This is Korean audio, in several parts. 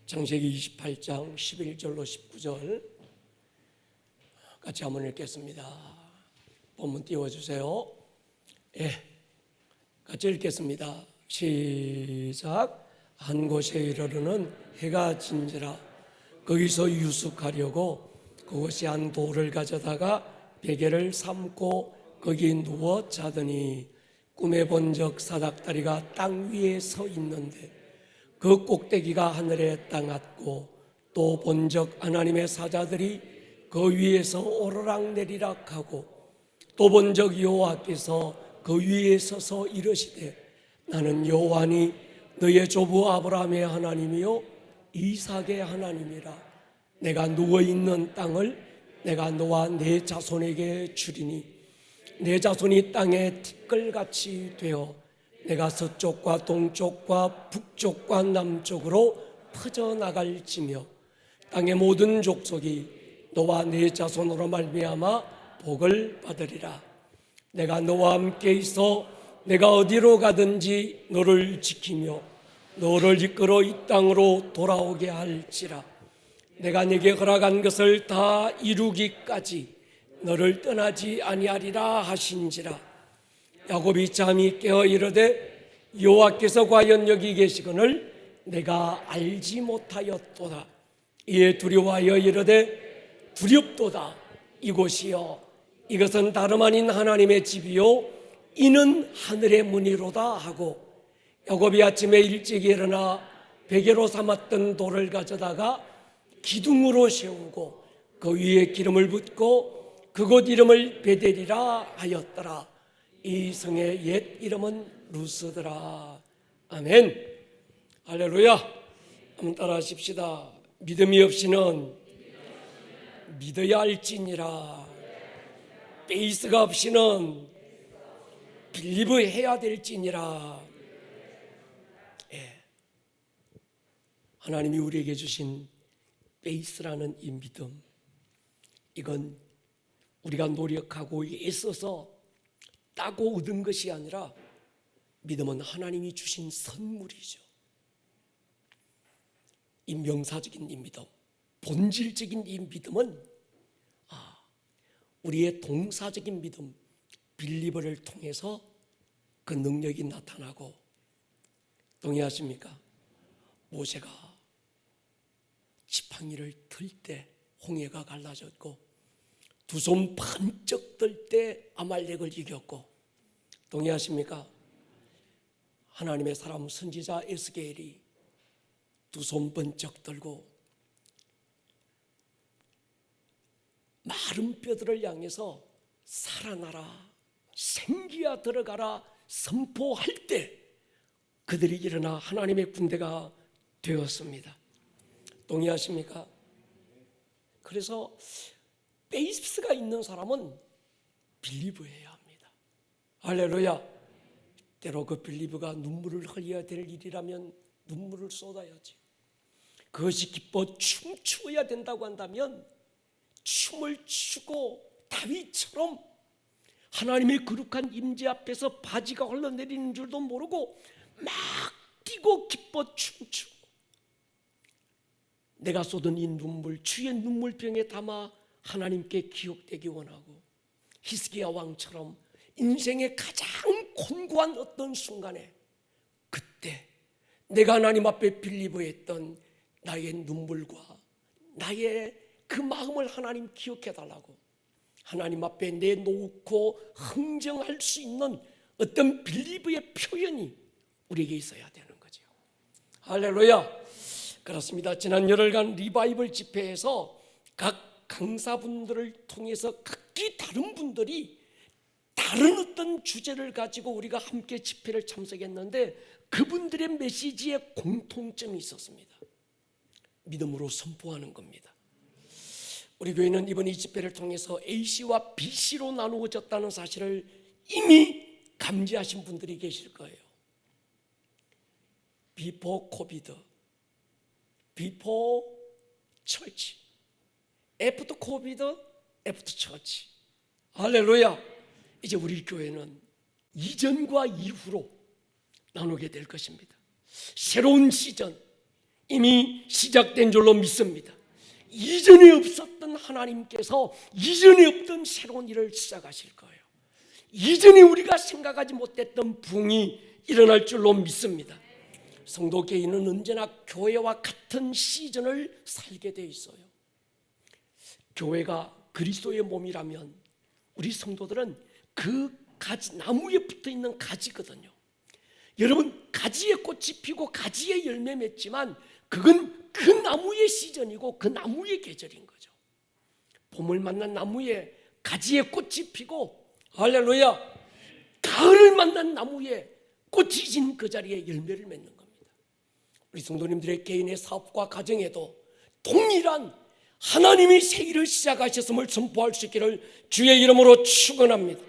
창세기 28장 11절로 19절 같이 한번 읽겠습니다. 본문 띄워주세요. 같이 읽겠습니다. 시작. 한 곳에 이르러는 해가 진지라 거기서 유숙하려고 그곳에 한 돌을 가져다가 베개를 삼고 거기 누워 자더니 꿈에 본 적 사닥다리가 땅 위에 서 있는데 그 꼭대기가 하늘에 땅았고 또 본 적 하나님의 사자들이 그 위에서 오르락내리락 하고 또 본 적 여호와께서 그 위에 서서 이르시되 나는 여호와니 너의 조부 아브라함의 하나님이요 이삭의 하나님이라. 내가 누워있는 땅을 내가 너와 내 자손에게 주리니 내 자손이 땅에 티끌같이 되어 내가 서쪽과 동쪽과 북쪽과 남쪽으로 퍼져나갈지며 땅의 모든 족속이 너와 네 자손으로 말미암아 복을 받으리라. 내가 너와 함께 있어 내가 어디로 가든지 너를 지키며 너를 이끌어 이 땅으로 돌아오게 할지라. 내가 네게 허락한 것을 다 이루기까지 너를 떠나지 아니하리라 하신지라. 야곱이 잠이 깨어 이르되 여호와께서 과연 여기 계시거늘 내가 알지 못하였도다. 이에 두려워하여 이르되 두렵도다. 이곳이여 이것은 다름 아닌 하나님의 집이요 이는 하늘의 문이로다 하고 야곱이 아침에 일찍 일어나 베개로 삼았던 돌을 가져다가 기둥으로 세우고 그 위에 기름을 붓고 그곳 이름을 베델이라 하였더라. 이 성의 옛 이름은 루스더라. 아멘. 할렐루야. 한번 따라 하십시다. 믿음이 없이는 믿어야 할지니라. 베이스가 없이는 빌리브 해야 될지니라. 하나님이 우리에게 주신 베이스라는 이 믿음, 이건 우리가 노력하고 애써서 따고 얻은 것이 아니라 믿음은 하나님이 주신 선물이죠. 이 명사적인 이 믿음, 본질적인 이 믿음은 우리의 동사적인 믿음, 빌리버를 통해서 그 능력이 나타나고, 동의하십니까? 모세가 지팡이를 들 때 홍해가 갈라졌고 두 손 번쩍 들 때 아말렉을 이겼고, 동의하십니까? 하나님의 사람 선지자 에스겔이 두 손 번쩍 들고 마른 뼈들을 향해서 살아나라, 생기야 들어가라 선포할 때 그들이 일어나 하나님의 군대가 되었습니다. 동의하십니까? 그래서 베이스가 있는 사람은 빌리브해야 합니다. 할렐루야. 때로 그 빌리브가 눈물을 흘려야 될 일이라면 눈물을 쏟아야지. 그것이 기뻐 춤추어야 된다고 한다면 춤을 추고 다윗처럼 하나님의 거룩한 임재 앞에서 바지가 흘러내리는 줄도 모르고 막 뛰고 기뻐 춤추고, 내가 쏟은 이 눈물 주의 눈물병에 담아 하나님께 기억되기 원하고, 히스기야 왕처럼 인생의 가장 곤고한 어떤 순간에 그때 내가 하나님 앞에 빌리브했던 나의 눈물과 나의 그 마음을 하나님 기억해 달라고 하나님 앞에 내놓고 흥정할 수 있는 어떤 빌리브의 표현이 우리에게 있어야 되는 거죠. 할렐루야. 그렇습니다. 지난 열흘간 리바이벌 집회에서 각 강사분들을 통해서 각기 다른 분들이 다른 어떤 주제를 가지고 우리가 함께 집회를 참석했는데 그분들의 메시지에 공통점이 있었습니다. 믿음으로 선포하는 겁니다. 우리 교회는 이번 이 집회를 통해서 A씨와 B씨로 나누어졌다는 사실을 이미 감지하신 분들이 계실 거예요. 비포 코비드, 비포 처치, 애프터 코비드, 애프터 처치. 할렐루야. 이제 우리 교회는 이전과 이후로 나누게 될 것입니다. 새로운 시즌, 이미 시작된 줄로 믿습니다. 이전에 없었던 하나님께서 이전에 없던 새로운 일을 시작하실 거예요. 이전에 우리가 생각하지 못했던 부흥이 일어날 줄로 믿습니다. 성도 개인은 언제나 교회와 같은 시즌을 살게 돼 있어요. 교회가 그리스도의 몸이라면 우리 성도들은 그 가지, 나무에 붙어 있는 가지거든요. 여러분, 가지에 꽃이 피고 가지에 열매 맺지만 그건 그 나무의 시즌이고 그 나무의 계절인 거죠. 봄을 만난 나무에 가지에 꽃이 피고, 할렐루야, 가을을 만난 나무에 꽃이 진 그 자리에 열매를 맺는 겁니다. 우리 성도님들의 개인의 사업과 가정에도 동일한 하나님이 새 일을 시작하셨음을 선포할 수 있기를 주의 이름으로 축원합니다.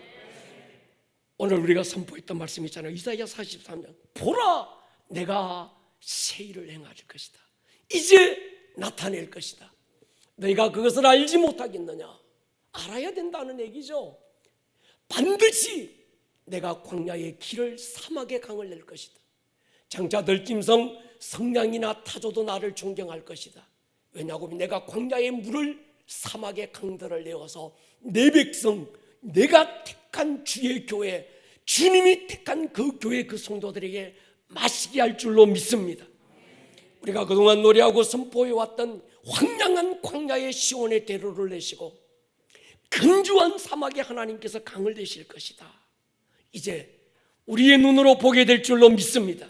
오늘 우리가 선포했던 말씀 있잖아요. 이사야 43장, 보라, 내가 새 일을 행할 것이다. 이제 나타낼 것이다. 너희가 그것을 알지 못하겠느냐? 알아야 된다는 얘기죠. 반드시 내가 광야의 길을 사막의 강을 낼 것이다. 장차 들짐승 성냥이나 타조도 나를 존경할 것이다. 왜냐하면 내가 광야의 물을 사막의 강들을 내어서 내 백성, 내가 택한 주의 교회, 주님이 택한 그 교회 그 성도들에게 마시게 할 줄로 믿습니다. 우리가 그동안 노래하고 선포해왔던 황량한 광야의 시온의 대로를 내시고 건조한 사막에 하나님께서 강을 내실 것이다. 이제 우리의 눈으로 보게 될 줄로 믿습니다.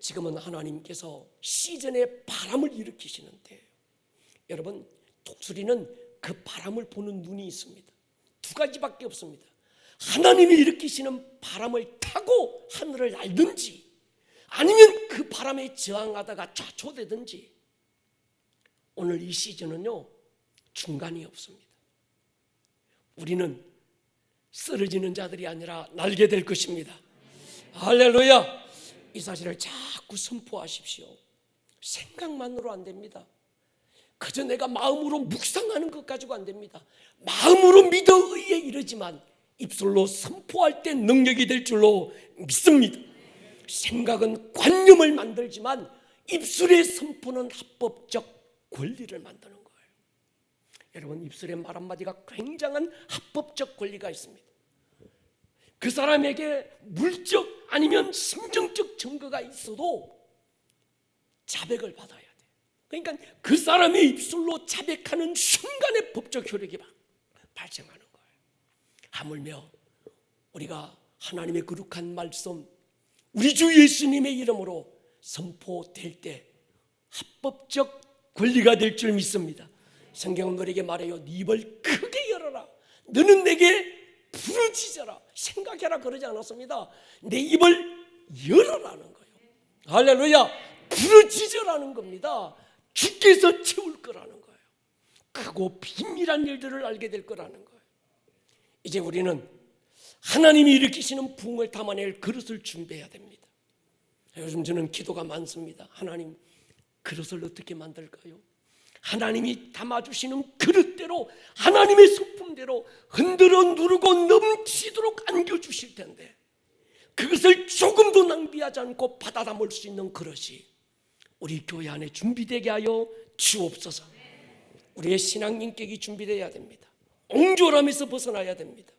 지금은 하나님께서 시즌에 바람을 일으키시는 때예요. 여러분, 독수리는 그 바람을 보는 눈이 있습니다. 두 가지밖에 없습니다. 하나님이 일으키시는 바람을 타고 하늘을 날든지 아니면 그 바람에 저항하다가 좌초되든지. 오늘 이 시즌은요, 중간이 없습니다. 우리는 쓰러지는 자들이 아니라 날게 될 것입니다. 할렐루야. 이 사실을 자꾸 선포하십시오. 생각만으로 안 됩니다. 그저 내가 마음으로 묵상하는 것 가지고 안 됩니다. 마음으로 믿어 의에 이르지만 입술로 선포할 때 능력이 될 줄로 믿습니다. 생각은 관념을 만들지만 입술의 선포는 합법적 권리를 만드는 거예요. 여러분, 입술의 말 한마디가 굉장한 합법적 권리가 있습니다. 그 사람에게 물적 아니면 심정적 증거가 있어도 자백을 받아야 돼. 그러니까 그 사람의 입술로 자백하는 순간에 법적 효력이 발생하는 거예요. 하물며 우리가 하나님의 거룩한 말씀 우리 주 예수님의 이름으로 선포될 때 합법적 권리가 될 줄 믿습니다. 성경은 우리에게 말해요. 네 입을 크게 열어라. 너는 내게 부르짖어라. 생각해라 그러지 않았습니다. 내 입을 열어라는 거예요. 할렐루야. 부르짖으라는 겁니다. 주께서 채울 거라는 거예요. 크고 비밀한 일들을 알게 될 거라는 거예요. 이제 우리는 하나님이 일으키시는 부흥을 담아낼 그릇을 준비해야 됩니다. 요즘 저는 기도가 많습니다. 하나님, 그릇을 어떻게 만들까요? 하나님이 담아주시는 그릇대로 하나님의 소품대로 흔들어 누르고 넘치도록 안겨주실 텐데 그것을 조금도 낭비하지 않고 받아 담을 수 있는 그릇이 우리 교회 안에 준비되게 하여 주옵소서. 우리의 신앙 인격이 준비되어야 됩니다. 옹졸함에서 벗어나야 됩니다.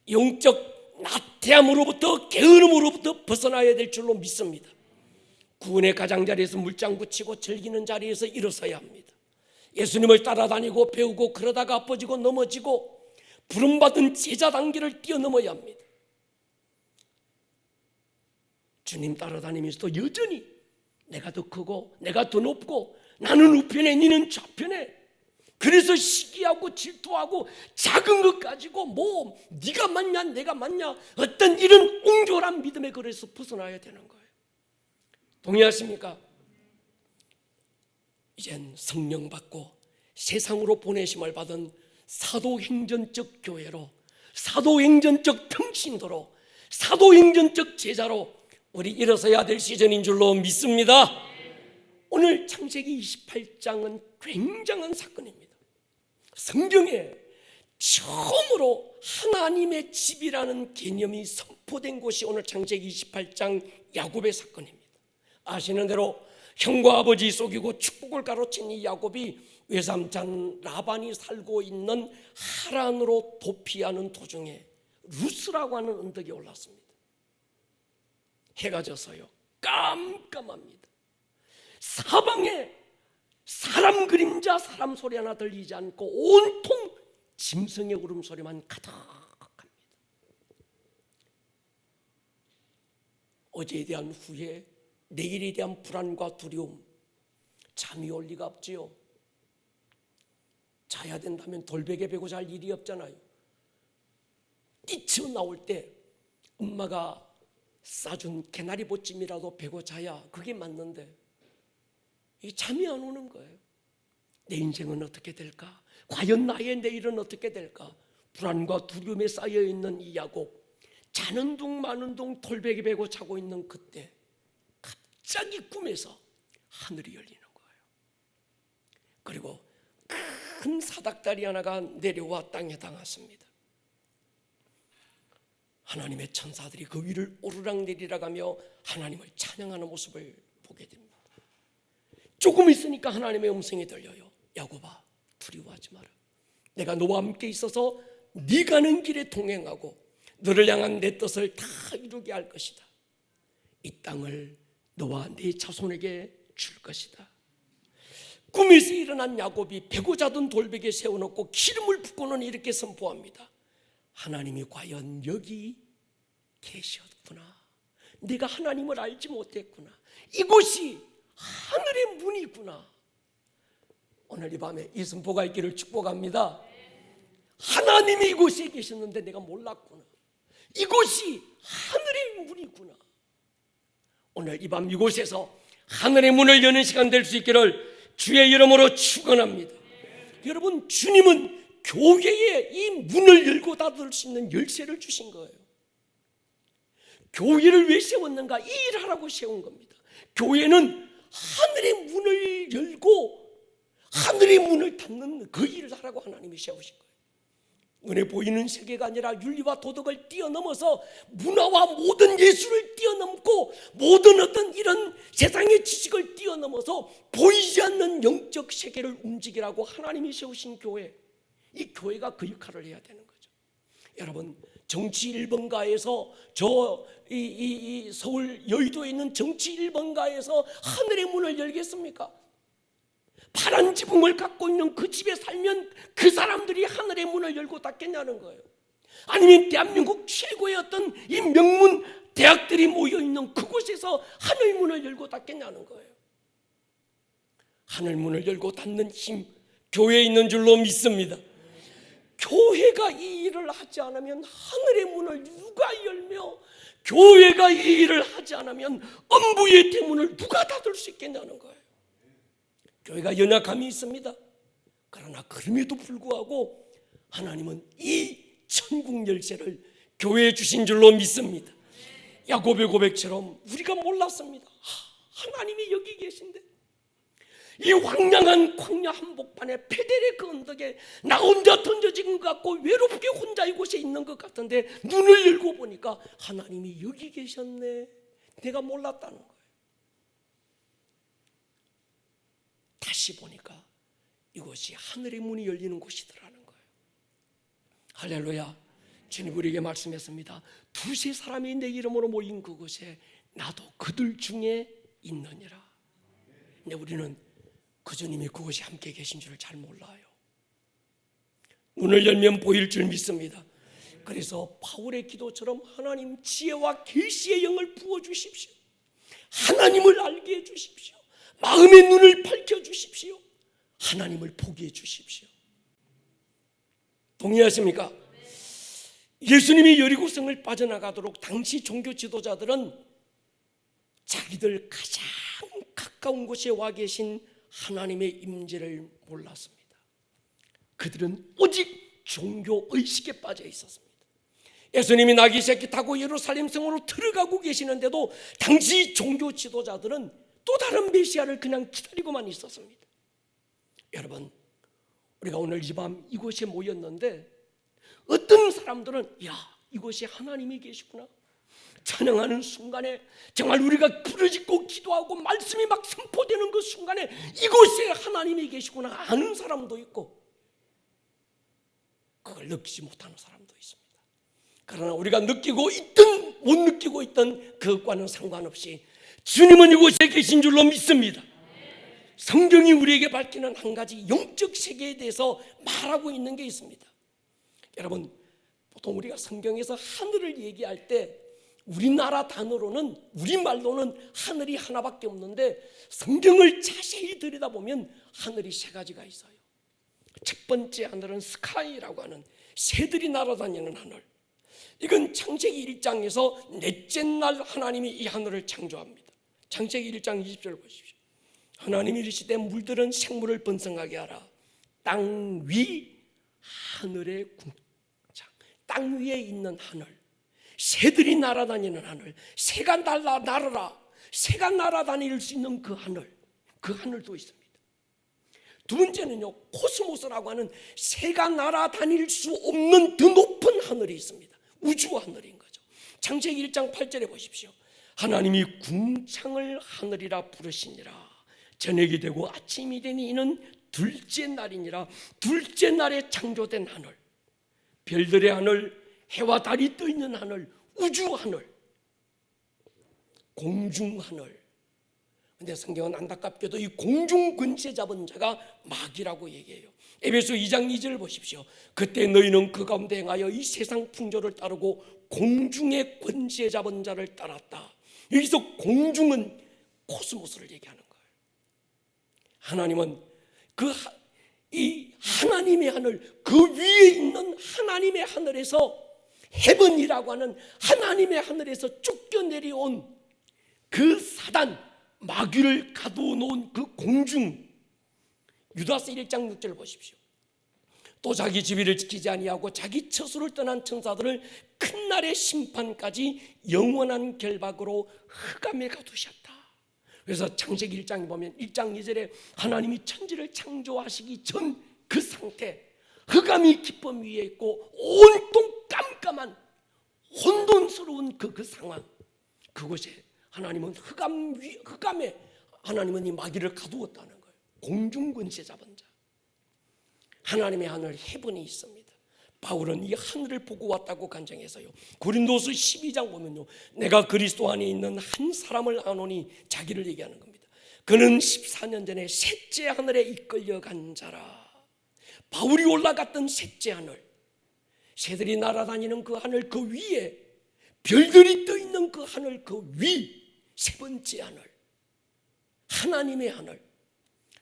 영적 나태함으로부터 게으름으로부터 벗어나야 될 줄로 믿습니다. 구원의 가장자리에서 물장 붙이고 즐기는 자리에서 일어서야 합니다. 예수님을 따라다니고 배우고 그러다가 아파지고 넘어지고 부름받은 제자 단계를 뛰어넘어야 합니다. 주님 따라다니면서도 여전히 내가 더 크고 내가 더 높고 나는 우편에 니는 좌편에 그래서 시기하고 질투하고 작은 것 가지고 뭐 네가 맞냐 내가 맞냐 어떤 이런 옹졸한 믿음의 거리에서 벗어나야 되는 거예요. 동의하십니까? 이젠 성령 받고 세상으로 보내심을 받은 사도행전적 교회로 사도행전적 평신도로 사도행전적 제자로 우리 일어서야 될 시즌인 줄로 믿습니다. 오늘 창세기 28장은 굉장한 사건입니다. 성경에 처음으로 하나님의 집이라는 개념이 선포된 곳이 오늘 창세기 28장 야곱의 사건입니다. 아시는 대로 형과 아버지 속이고 축복을 가로챈 이 야곱이 외삼촌 라반이 살고 있는 하란으로 도피하는 도중에 루스라고 하는 언덕에 올랐습니다. 해가 져서요 깜깜합니다. 사방에 사람 그림자, 사람 소리 하나 들리지 않고 온통 짐승의 울음소리만 가득합니다. 어제에 대한 후회, 내일에 대한 불안과 두려움, 잠이 올 리가 없지요. 자야 된다면 돌베개 베고 잘 일이 없잖아요. 뛰쳐 나올 때 엄마가 싸준 개나리 보찜이라도 베고 자야 그게 맞는데 이 잠이 안 오는 거예요. 내 인생은 어떻게 될까? 과연 나의 내일은 어떻게 될까? 불안과 두려움에 쌓여있는 이 야곱, 자는 둥 마는 둥 돌베개 베고 자고 있는 그때 갑자기 꿈에서 하늘이 열리는 거예요. 그리고 큰 사닥다리 하나가 내려와 땅에 닿았습니다. 하나님의 천사들이 그 위를 오르락내리락하며 하나님을 찬양하는 모습을 보게 됩니다. 조금 있으니까 하나님의 음성이 들려요. 야곱아, 두려워하지 마라. 내가 너와 함께 있어서 네 가는 길에 동행하고 너를 향한 내 뜻을 다 이루게 할 것이다. 이 땅을 너와 네 자손에게 줄 것이다. 꿈에서 일어난 야곱이 베고 자던 돌베개에 세워놓고 기름을 붓고는 이렇게 선포합니다. 하나님이 과연 여기 계셨구나. 내가 하나님을 알지 못했구나. 이곳이 하늘의 문이구나. 오늘 이 밤에 이 선포가 있기를 축복합니다. 하나님이 이곳에 계셨는데 내가 몰랐구나. 이곳이 하늘의 문이구나. 오늘 이 밤 이곳에서 하늘의 문을 여는 시간 될 수 있기를 주의 이름으로 축원합니다. 여러분, 주님은 교회에 이 문을 열고 닫을 수 있는 열쇠를 주신 거예요. 교회를 왜 세웠는가? 이 일하라고 세운 겁니다. 교회는 하늘의 문을 열고 하늘의 문을 닫는 그 일을 하라고 하나님이 세우신 거예요. 눈에 보이는 세계가 아니라 윤리와 도덕을 뛰어넘어서 문화와 모든 예술을 뛰어넘고 모든 어떤 이런 세상의 지식을 뛰어넘어서 보이지 않는 영적 세계를 움직이라고 하나님이 세우신 교회, 이 교회가 그 역할을 해야 되는 거죠. 여러분, 정치 1번가에서 서울 여의도에 있는 정치 1번가에서 하늘의 문을 열겠습니까? 파란 지붕을 갖고 있는 그 집에 살면 그 사람들이 하늘의 문을 열고 닫겠냐는 거예요. 아니면 대한민국 최고의 어떤 이 명문 대학들이 모여있는 그곳에서 하늘 문을 열고 닫겠냐는 거예요. 하늘 문을 열고 닫는 힘, 교회에 있는 줄로 믿습니다. 교회가 이 일을 하지 않으면 하늘의 문을 누가 열며, 교회가 이 일을 하지 않으면 엄부의 대문을 누가 닫을 수 있겠냐는 거예요. 교회가 연약함이 있습니다. 그러나 그럼에도 불구하고 하나님은 이 천국 열쇠를 교회에 주신 줄로 믿습니다. 야곱의 고백처럼 우리가 몰랐습니다. 하나님이 여기 계신데, 이 황량한 광야 한복판에 페델의 그 언덕에 나 혼자 던져진 것 같고 외롭게 혼자 이곳에 있는 것 같은데 눈을 열고 보니까 하나님이 여기 계셨네. 내가 몰랐다는 거예요. 다시 보니까 이곳이 하늘의 문이 열리는 곳이더라는 거예요. 할렐루야. 주님 우리에게 말씀했습니다. 두세 사람이 내 이름으로 모인 그곳에 나도 그들 중에 있느니라. 근데 우리는 그 주님이 그곳에 함께 계신 줄을 잘 몰라요. 눈을 열면 보일 줄 믿습니다. 그래서 바울의 기도처럼 하나님 지혜와 계시의 영을 부어주십시오. 하나님을 알게 해주십시오. 마음의 눈을 밝혀주십시오. 하나님을 보게 해주십시오. 동의하십니까? 예수님이 여리고성을 빠져나가도록 당시 종교 지도자들은 자기들 가장 가까운 곳에 와 계신 하나님의 임재를 몰랐습니다. 그들은 오직 종교의식에 빠져 있었습니다. 예수님이 나귀 새끼 타고 예루살렘 성으로 들어가고 계시는데도 당시 종교 지도자들은 또 다른 메시아를 그냥 기다리고만 있었습니다. 여러분, 우리가 오늘 이 밤 이곳에 모였는데 어떤 사람들은 야, 이곳에 하나님이 계시구나, 찬양하는 순간에 정말 우리가 부르짖고 기도하고 말씀이 막 선포되는 그 순간에 이곳에 하나님이 계시구나 아는 사람도 있고 그걸 느끼지 못하는 사람도 있습니다. 그러나 우리가 느끼고 있든 못 느끼고 있든 그것과는 상관없이 주님은 이곳에 계신 줄로 믿습니다. 성경이 우리에게 밝히는 한 가지 영적 세계에 대해서 말하고 있는 게 있습니다. 여러분, 보통 우리가 성경에서 하늘을 얘기할 때 우리나라 단어로는, 우리말로는 하늘이 하나밖에 없는데 성경을 자세히 들여다보면 하늘이 세 가지가 있어요. 첫 번째 하늘은 스카이라고 하는 새들이 날아다니는 하늘. 이건 창세기 1장에서 넷째 날 하나님이 이 하늘을 창조합니다. 창세기 1장 20절 보십시오. 하나님이 이르시되 물들은 생물을 번성하게 하라. 땅 위 하늘의 궁창, 땅 위에 있는 하늘, 새들이 날아다니는 하늘, 새가 날아라, 새가 날아다닐 수 있는 그 하늘도 있습니다. 두 번째는요, 코스모스라고 하는 새가 날아다닐 수 없는 더 높은 하늘이 있습니다. 우주 하늘인 거죠. 창세기 1장 8절에 보십시오. 하나님이 궁창을 하늘이라 부르시니라. 저녁이 되고 아침이 되니 이는 둘째 날이니라. 둘째 날에 창조된 하늘, 별들의 하늘, 해와 달이 떠 있는 하늘, 우주 하늘, 공중 하늘. 근데 성경은 안타깝게도 이 공중 권세 잡은 자가 마귀라고 얘기해요. 에베소 2장 2절을 보십시오. 그때 너희는 그 가운데 행하여 이 세상 풍조를 따르고 공중의 권세 잡은 자를 따랐다. 여기서 공중은 코스모스를 얘기하는 거예요. 하나님은 이 하나님의 하늘, 그 위에 있는 하나님의 하늘에서 헤븐이라고 하는 하나님의 하늘에서 쫓겨내려온 그 사단, 마귀를 가두어 놓은 그 공중, 유다서 1장 6절을 보십시오. 또 자기 지위를 지키지 아니하고 자기 처소를 떠난 천사들을 큰 날의 심판까지 영원한 결박으로 흑암에 가두셨다. 그래서 창세기 1장에 보면 1장 2절에 하나님이 천지를 창조하시기 전 그 상태, 흑암이 기쁨 위에 있고 온통 깜깜한 혼돈스러운 그 상황, 그곳에 하나님은 흑암에 하나님은 이 마귀를 가두었다는 거예요. 공중권세 잡은 자, 하나님의 하늘 헤븐이 있습니다. 바울은 이 하늘을 보고 왔다고 간증해서요, 고린도서 12장 보면요, 내가 그리스도 안에 있는 한 사람을 아노니, 자기를 얘기하는 겁니다. 그는 14년 전에 셋째 하늘에 이끌려간 자라. 바울이 올라갔던 셋째 하늘, 새들이 날아다니는 그 하늘, 그 위에 별들이 떠 있는 그 하늘, 그 위 세 번째 하늘, 하나님의 하늘,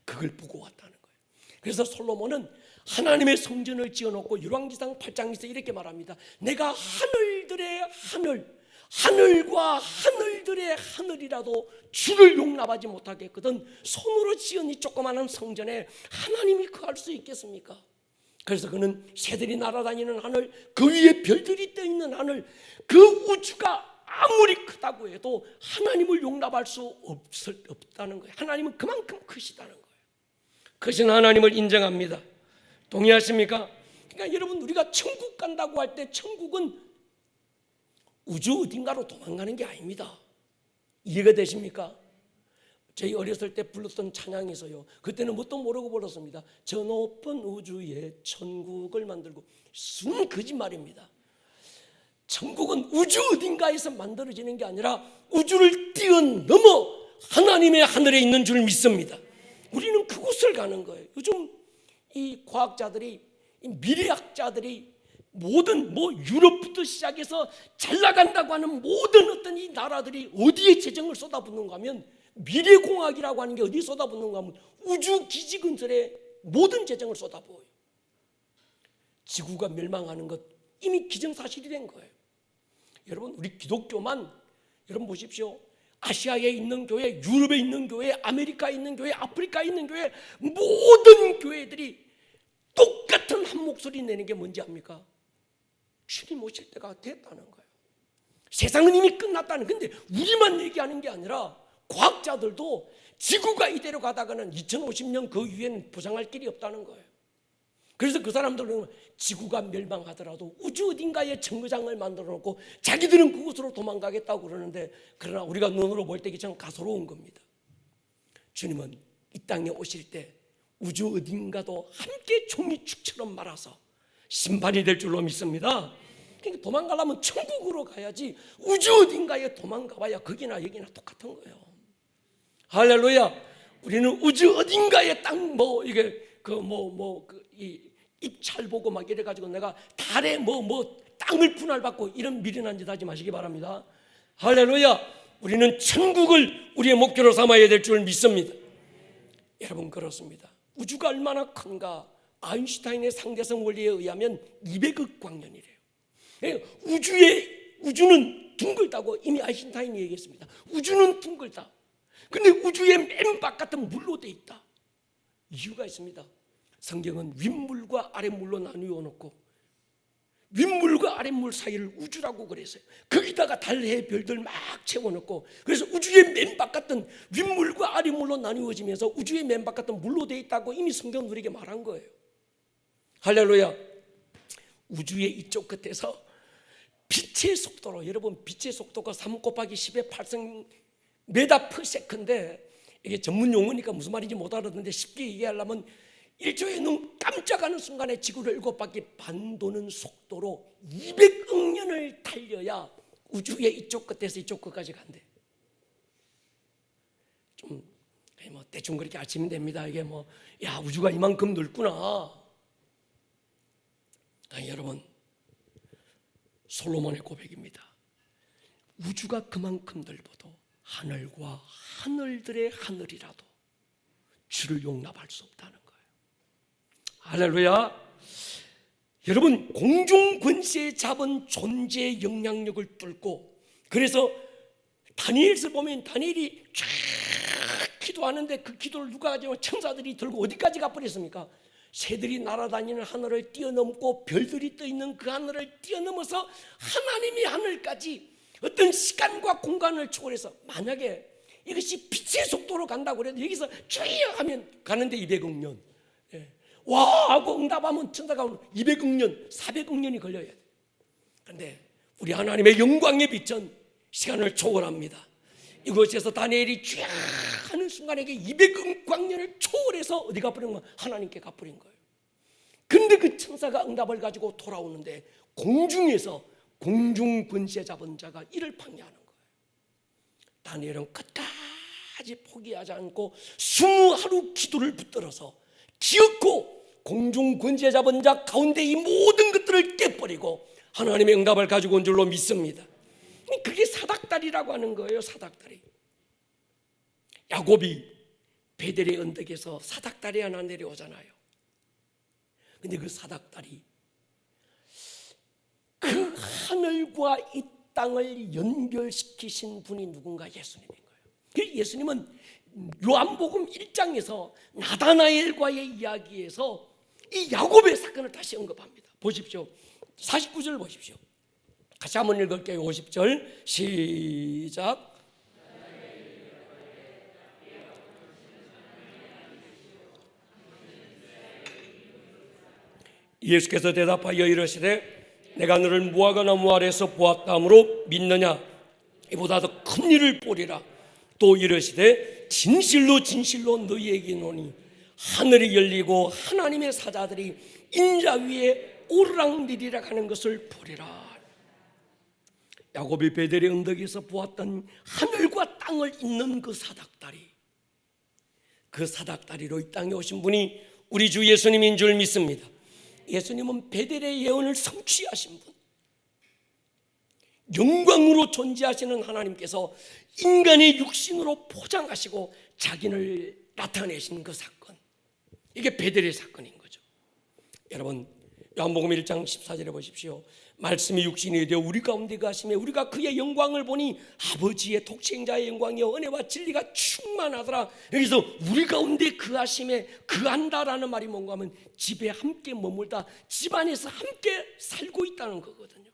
그걸 보고 왔다는 거예요. 그래서 솔로몬은 하나님의 성전을 지어놓고 열왕기상 8장에서 이렇게 말합니다. 내가 하늘들의 하늘, 하늘과 하늘들의 하늘이라도 주를 용납하지 못하겠거든 손으로 지은 이 조그마한 성전에 하나님이 거할 수 있겠습니까? 그래서 그는 새들이 날아다니는 하늘, 그 위에 별들이 떠 있는 하늘, 그 우주가 아무리 크다고 해도 하나님을 용납할 수 없다는 거예요. 하나님은 그만큼 크시다는 거예요. 크신 하나님을 인정합니다. 동의하십니까? 그러니까 여러분, 우리가 천국 간다고 할 때 천국은 우주 어딘가로 도망가는 게 아닙니다. 이해가 되십니까? 저희 어렸을 때 불렀던 찬양에서요, 그때는 뭣도 모르고 불렀습니다. 저 높은 우주에 천국을 만들고. 순 거짓말입니다. 천국은 우주 어딘가에서 만들어지는 게 아니라 우주를 뛰어넘어 하나님의 하늘에 있는 줄 믿습니다. 우리는 그곳을 가는 거예요. 요즘 이 과학자들이, 이 미래학자들이 모든 유럽부터 시작해서 잘 나간다고 하는 모든 어떤 이 나라들이 어디에 재정을 쏟아붓는가 하면, 미래공학이라고 하는 게 어디에 쏟아붓는가 하면 우주 기지 건설에 모든 재정을 쏟아부어요. 지구가 멸망하는 것 이미 기정사실이 된 거예요. 여러분, 우리 기독교만, 여러분 보십시오. 아시아에 있는 교회, 유럽에 있는 교회, 아메리카에 있는 교회, 아프리카에 있는 교회, 모든 교회들이 똑같은 한 목소리 내는 게 뭔지 압니까? 주님 오실 때가 됐다는 거예요. 세상은 이미 끝났다는. 근데 우리만 얘기하는 게 아니라 과학자들도 지구가 이대로 가다가는 2050년 그 이후에는 보장할 길이 없다는 거예요. 그래서 그 사람들은 지구가 멸망하더라도 우주 어딘가에 정거장을 만들어 놓고 자기들은 그곳으로 도망가겠다고 그러는데, 그러나 우리가 눈으로 볼 때 참 가소로운 겁니다. 주님은 이 땅에 오실 때 우주 어딘가도 함께 종이축처럼 말아서 심판이 될 줄로 믿습니다. 그러니까 도망가려면 천국으로 가야지 우주 어딘가에 도망가봐야 거기나 여기나 똑같은 거예요. 할렐루야. 우리는 우주 어딘가에 땅 이게 입찰 보고 막 이래가지고 내가 달에 땅을 분할받고 이런 미련한 짓 하지 마시기 바랍니다. 할렐루야. 우리는 천국을 우리의 목표로 삼아야 될 줄 믿습니다. 여러분, 그렇습니다. 우주가 얼마나 큰가? 아인슈타인의 상대성 원리에 의하면 200억 광년이래요. 우주는 둥글다고 이미 아인슈타인이 얘기했습니다. 우주는 둥글다. 근데 우주의 맨 바깥은 물로 돼 있다. 이유가 있습니다. 성경은 윗물과 아랫물로 나누어 놓고 윗물과 아랫물 사이를 우주라고 그랬어요. 거기다가 달, 해, 별들 막 채워놓고, 그래서 우주의 맨 바깥은 윗물과 아랫물로 나누어지면서 우주의 맨 바깥은 물로 돼 있다고 이미 성경은 우리에게 말한 거예요. 할렐루야. 우주의 이쪽 끝에서 빛의 속도로, 여러분 빛의 속도가 3 곱하기 10의 8성 메다 per second인데, 이게 전문 용어니까 무슨 말인지 못 알아듣는데 쉽게 얘기하려면 1초의 눈 깜짝하는 순간에 지구를 7바퀴 반도는 속도로 200억 년을 달려야 우주의 이쪽 끝에서 이쪽 끝까지 간대. 좀 대충 그렇게 아시면 됩니다. 이게 우주가 이만큼 넓구나. 아니, 여러분, 솔로몬의 고백입니다. 우주가 그만큼 넓어도 하늘과 하늘들의 하늘이라도 주를 용납할 수 없다는 거예요. 할렐루야. 여러분, 공중 권세에 잡은 존재의 영향력을 뚫고, 그래서 다니엘서 보면 다니엘이 쫙 기도하는데 그 기도를 누가 가지고 천사들이 들고 어디까지 가버렸습니까? 새들이 날아다니는 하늘을 뛰어넘고 별들이 떠있는 그 하늘을 뛰어넘어서 하나님의 하늘까지 어떤 시간과 공간을 초월해서, 만약에 이것이 빛의 속도로 간다고 해도 여기서 쭉 하면 가는데 200억 년, 와 하고 응답하면 천사가 200억 년, 400억 년이 걸려야 돼. 그런데 우리 하나님의 영광의 빛은 시간을 초월합니다. 이곳에서 다니엘이 쫙 하는 순간에 200억 광년을 초월해서 어디 가버린 거야? 하나님께 가버린 거예요. 근데 그 천사가 응답을 가지고 돌아오는데 공중에서 공중 권세 잡은 자가 이를 방해하는 거예요. 다니엘은 끝까지 포기하지 않고 20하루 기도를 붙들어서 기어코 공중 권세 잡은 자 가운데 이 모든 것들을 깨버리고 하나님의 응답을 가지고 온 줄로 믿습니다. 그게 사닥다리라고 하는 거예요. 사닥다리. 야곱이 베델의 언덕에서 사닥다리 하나 내려오잖아요. 근데 그 사닥다리, 그 하늘과 이 땅을 연결시키신 분이 누군가? 예수님인 거예요. 예수님은 요한복음 1장에서 나다나엘과의 이야기에서 이 야곱의 사건을 다시 언급합니다. 보십시오. 49절 보십시오. 같이 한번 읽을게요. 50절 시작. 예수께서 대답하여 이르시되 내가 너를 무화과 나무 아래에서 보았다 하므로 믿느냐? 이보다 더 큰 일을 보리라. 또 이르시되 진실로 진실로 너희에게 이르노니 하늘이 열리고 하나님의 사자들이 인자 위에 오르락내리락 하는 것을 보리라. 야곱이 베델의 언덕에서 보았던 하늘과 땅을 잇는 그 사닥다리, 그 사닥다리로 이 땅에 오신 분이 우리 주 예수님인 줄 믿습니다. 예수님은 베델의 예언을 성취하신 분, 영광으로 존재하시는 하나님께서 인간의 육신으로 포장하시고 자기를 나타내신 그 사건, 이게 베델의 사건인 거죠. 여러분, 요한복음 1장 14절에 보십시오. 말씀이 육신이 되어 우리 가운데 가시며 우리가 그의 영광을 보니 아버지의 독생자의 영광이요 은혜와 진리가 충만하더라. 여기서 우리 가운데 그하심에 그한다라는 말이 뭔가 하면 집에 함께 머물다, 집안에서 함께 살고 있다는 거거든요.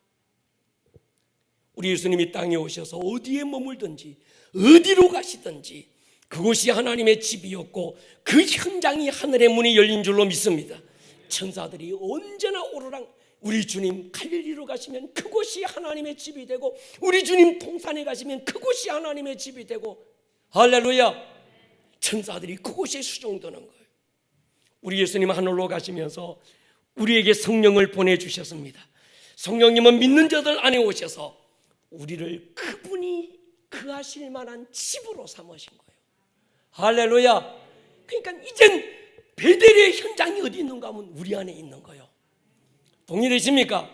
우리 예수님이 땅에 오셔서 어디에 머물든지 어디로 가시든지 그곳이 하나님의 집이었고 그 현장이 하늘의 문이 열린 줄로 믿습니다. 천사들이 언제나 오르락, 우리 주님 갈릴리로 가시면 그곳이 하나님의 집이 되고, 우리 주님 동산에 가시면 그곳이 하나님의 집이 되고, 할렐루야. 천사들이 그곳에 수종드는 거예요. 우리 예수님 하늘로 가시면서 우리에게 성령을 보내주셨습니다. 성령님은 믿는 자들 안에 오셔서 우리를 그분이 거하실 만한 집으로 삼으신 거예요. 할렐루야. 그러니까 이젠 베델의 현장이 어디 있는가 하면 우리 안에 있는 거예요. 동의되십니까?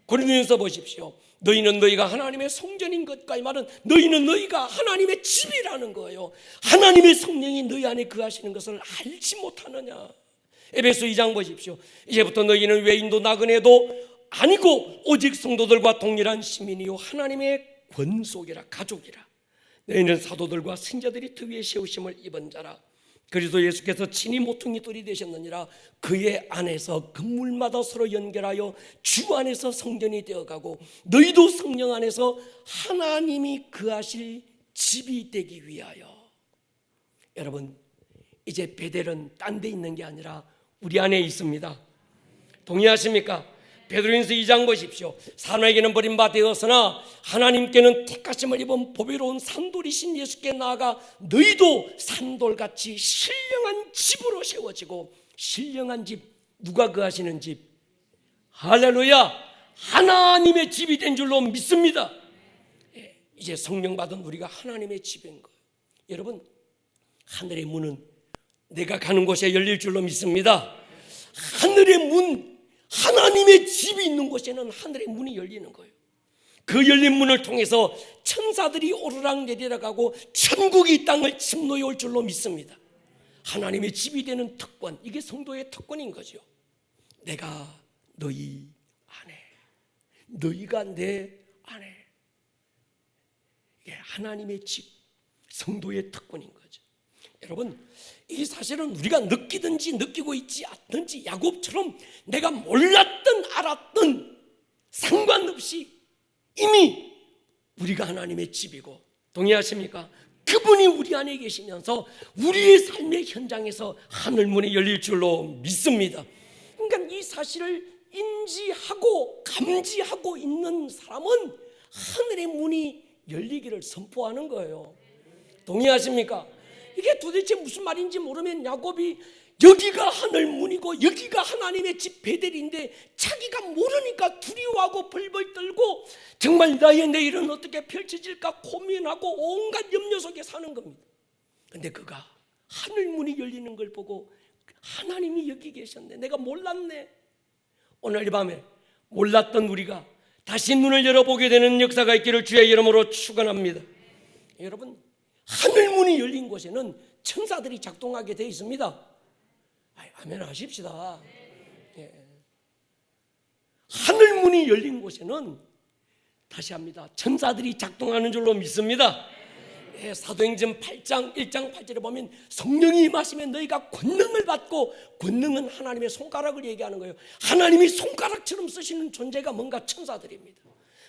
고린도전서 보십시오. 너희는 너희가 하나님의 성전인 것과, 이 말은 너희는 너희가 하나님의 집이라는 거예요. 하나님의 성령이 너희 안에 거하시는 것을 알지 못하느냐. 에베소 2장 보십시오. 이제부터 너희는 외인도 나그네도 아니고 오직 성도들과 동일한 시민이요 하나님의 권속이라, 가족이라. 너희는 사도들과 선지자들이 그 위에 세우심을 입은 자라. 그리스도 예수께서 친히 모퉁이 돌이 되셨느니라. 그의 안에서 건물마다 서로 연결하여 주 안에서 성전이 되어가고, 너희도 성령 안에서 하나님이 거하실 집이 되기 위하여. 여러분, 이제 베델은 딴 데 있는 게 아니라 우리 안에 있습니다. 동의하십니까? 베드로전서 2장 보십시오. 사람에게는 버림받아 되었으나 하나님께는 택하심을 입은 보배로운 산돌이신 예수께 나아가 너희도 산돌같이 신령한 집으로 세워지고, 신령한 집, 누가 거하시는 집? 할렐루야. 하나님의 집이 된 줄로 믿습니다. 이제 성령 받은 우리가 하나님의 집인 거예요. 여러분, 하늘의 문은 내가 가는 곳에 열릴 줄로 믿습니다. 하늘의 문, 하나님의 집이 있는 곳에는 하늘의 문이 열리는 거예요. 그 열린 문을 통해서 천사들이 오르락 내리락 하고 천국이 이 땅을 침노해 올 줄로 믿습니다. 하나님의 집이 되는 특권, 이게 성도의 특권인 거죠. 내가 너희 안에, 너희가 내 안에. 이게 하나님의 집, 성도의 특권인 거죠. 여러분, 이 사실은 우리가 느끼든지 느끼고 있지 않든지 야곱처럼 내가 몰랐든 알았든 상관없이 이미 우리가 하나님의 집이고, 동의하십니까? 그분이 우리 안에 계시면서 우리의 삶의 현장에서 하늘문이 열릴 줄로 믿습니다. 그러니까 이 사실을 인지하고 감지하고 있는 사람은 하늘의 문이 열리기를 선포하는 거예요. 동의하십니까? 이게 도대체 무슨 말인지 모르면 야곱이 여기가 하늘문이고 여기가 하나님의 집 베델인데 자기가 모르니까 두려워하고 벌벌 떨고 정말 나의 내일은 어떻게 펼쳐질까 고민하고 온갖 염려 속에 사는 겁니다. 그런데 그가 하늘문이 열리는 걸 보고 하나님이 여기 계셨네, 내가 몰랐네. 오늘 이 밤에 몰랐던 우리가 다시 눈을 열어보게 되는 역사가 있기를 주의 이름으로 축원합니다. 여러분, 하늘문이 열린 곳에는 천사들이 작동하게 되어 있습니다. 아멘 하십시다. 예. 하늘문이 열린 곳에는, 다시 합니다, 천사들이 작동하는 줄로 믿습니다. 예, 사도행전 8장 1장 8절에 보면 성령이 임하시면 너희가 권능을 받고, 권능은 하나님의 손가락을 얘기하는 거예요. 하나님이 손가락처럼 쓰시는 존재가 뭔가 천사들입니다.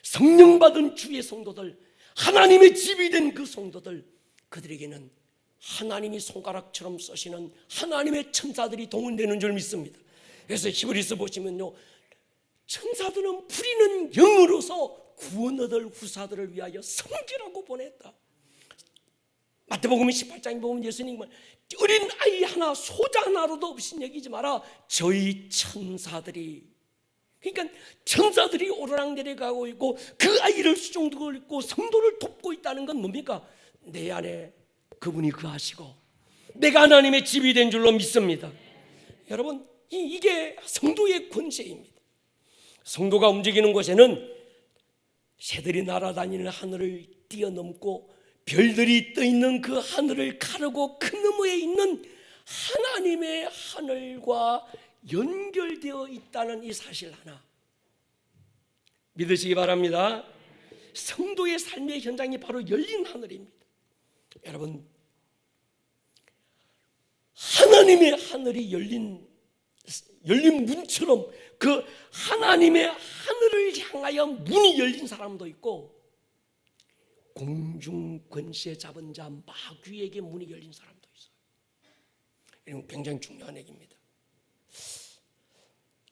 성령 받은 주의 성도들, 하나님의 집이 된 그 성도들, 그들에게는 하나님이 손가락처럼 쓰시는 하나님의 천사들이 동원되는 줄 믿습니다. 그래서 히브리서 보시면요, 천사들은 부리는 영으로서 구원 얻을 후사들을 위하여 섬기라고 보냈다. 마태복음 18장에 보면 예수님은 어린 아이 하나, 소자 하나로도 없인 여기지 마라. 저희 천사들이, 그러니까 천사들이 오르락내리가고 있고 그 아이를 수종두고 있고 성도를 돕고 있다는 건 뭡니까? 내 안에 그분이 거하시고 내가 하나님의 집이 된 줄로 믿습니다. 여러분, 이게 성도의 권세입니다. 성도가 움직이는 곳에는 새들이 날아다니는 하늘을 뛰어넘고 별들이 떠있는 그 하늘을 가르고 그 너머에 있는 하나님의 하늘과 연결되어 있다는 이 사실 하나 믿으시기 바랍니다. 성도의 삶의 현장이 바로 열린 하늘입니다. 여러분, 하나님의 하늘이 열린 문처럼 그 하나님의 하늘을 향하여 문이 열린 사람도 있고, 공중 권세 잡은 자 마귀에게 문이 열린 사람도 있어요. 이건 굉장히 중요한 얘기입니다.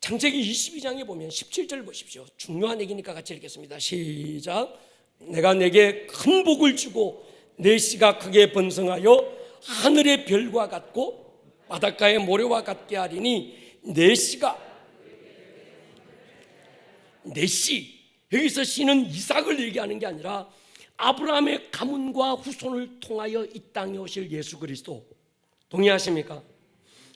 창세기 22장에 보면 17절 보십시오. 중요한 얘기니까 같이 읽겠습니다. 시작. 내가 내게 큰 복을 주고 내 씨가 크게 번성하여 하늘의 별과 같고 바닷가의 모래와 같게 하리니 내 씨가, 내 씨, 여기서 씨는 이삭을 얘기하는 게 아니라 아브라함의 가문과 후손을 통하여 이 땅에 오실 예수 그리스도, 동의하십니까?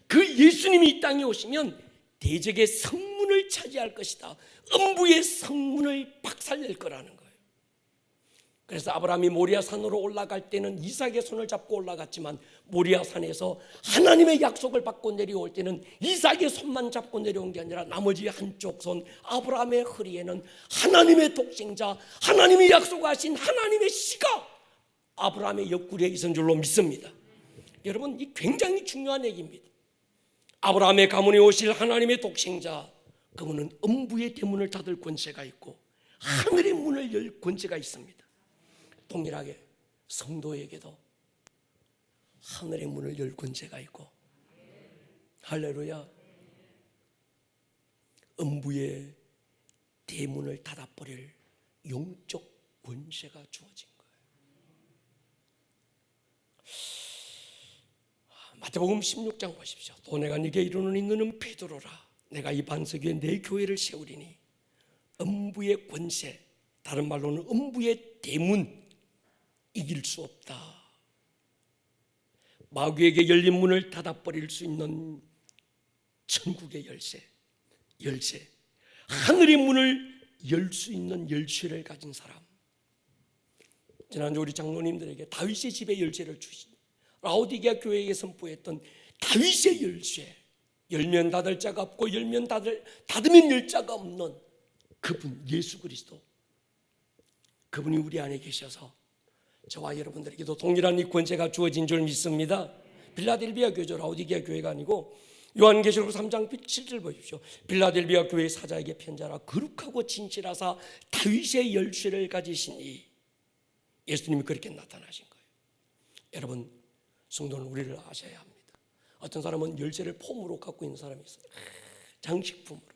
그 예수님이 이 땅에 오시면 대적의 성문을 차지할 것이다. 음부의 성문을 박살낼 거라는 거예요. 그래서 아브라함이 모리아산으로 올라갈 때는 이삭의 손을 잡고 올라갔지만 모리아산에서 하나님의 약속을 받고 내려올 때는 이삭의 손만 잡고 내려온 게 아니라 나머지 한쪽 손 아브라함의 허리에는 하나님의 독생자, 하나님이 약속하신 하나님의 씨가 아브라함의 옆구리에 있은 줄로 믿습니다. 여러분, 이 굉장히 중요한 얘기입니다. 아브라함의 가문에 오실 하나님의 독생자, 그분은 음부의 대문을 닫을 권세가 있고 하늘의 문을 열 권세가 있습니다. 동일하게 성도에게도 하늘의 문을 열 권세가 있고, 할렐루야, 음부의 대문을 닫아버릴 영적 권세가 주어진 거예요. 마태복음 16장 보십시오. 또 내가 네게 이르노니 너는 베드로라. 내가 이 반석 위에 내 교회를 세우리니 음부의 권세, 다른 말로는 음부의 대문, 이길 수 없다. 마귀에게 열린 문을 닫아버릴 수 있는 천국의 열쇠, 하늘의 문을 열 수 있는 열쇠를 가진 사람. 지난주 우리 장로님들에게 다윗의 집의 열쇠를 주신 라오디게아 교회에 선포했던 다윗의 열쇠, 열면 닫을 자가 없고 열면 닫으면 열 자가 없는 그분 예수 그리스도, 그분이 우리 안에 계셔서 저와 여러분들에게도 동일한 이 권세가 주어진 줄 믿습니다. 빌라델비아 교회죠. 라오디게아 교회가 아니고 요한계시록 3장 7절 보십시오. 빌라델비아 교회 사자에게 편지하라. 거룩하고 진실하사 다윗의 열쇠를 가지시니, 예수님이 그렇게 나타나신 거예요. 여러분, 성도는 우리를 아셔야 합니다. 어떤 사람은 열쇠를 폼으로 갖고 있는 사람이 있어요. 장식품으로.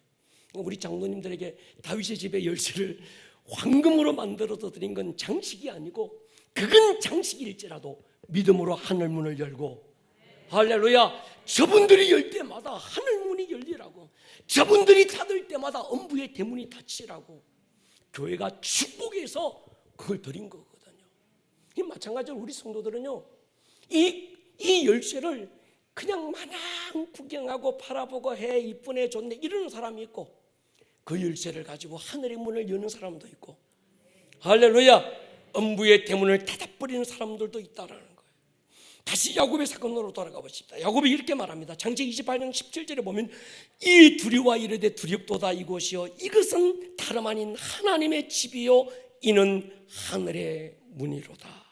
우리 장로님들에게 다윗의 집의 열쇠를 황금으로 만들어서 드린 건 장식이 아니고, 그건 장식일지라도 믿음으로 하늘문을 열고, 할렐루야, 저분들이 열 때마다 하늘문이 열리라고, 저분들이 닫을 때마다 음부의 대문이 닫히라고 교회가 축복해서 그걸 드린 거거든요. 이 마찬가지로 우리 성도들은요, 이 열쇠를 그냥 마냥 구경하고 바라보고 해 이쁘네 좋네 이러는 사람이 있고, 그 열쇠를 가지고 하늘의 문을 여는 사람도 있고, 할렐루야, 음부의 대문을 닫아버리는 사람들도 있다라는 거예요. 다시 야곱의 사건으로 돌아가 보십시다. 야곱이 이렇게 말합니다. 창세기 28장 17절에 보면 이 두려워 이르되 두렵도다 이곳이요 이것은 다름 아닌 하나님의 집이요 이는 하늘의 문이로다.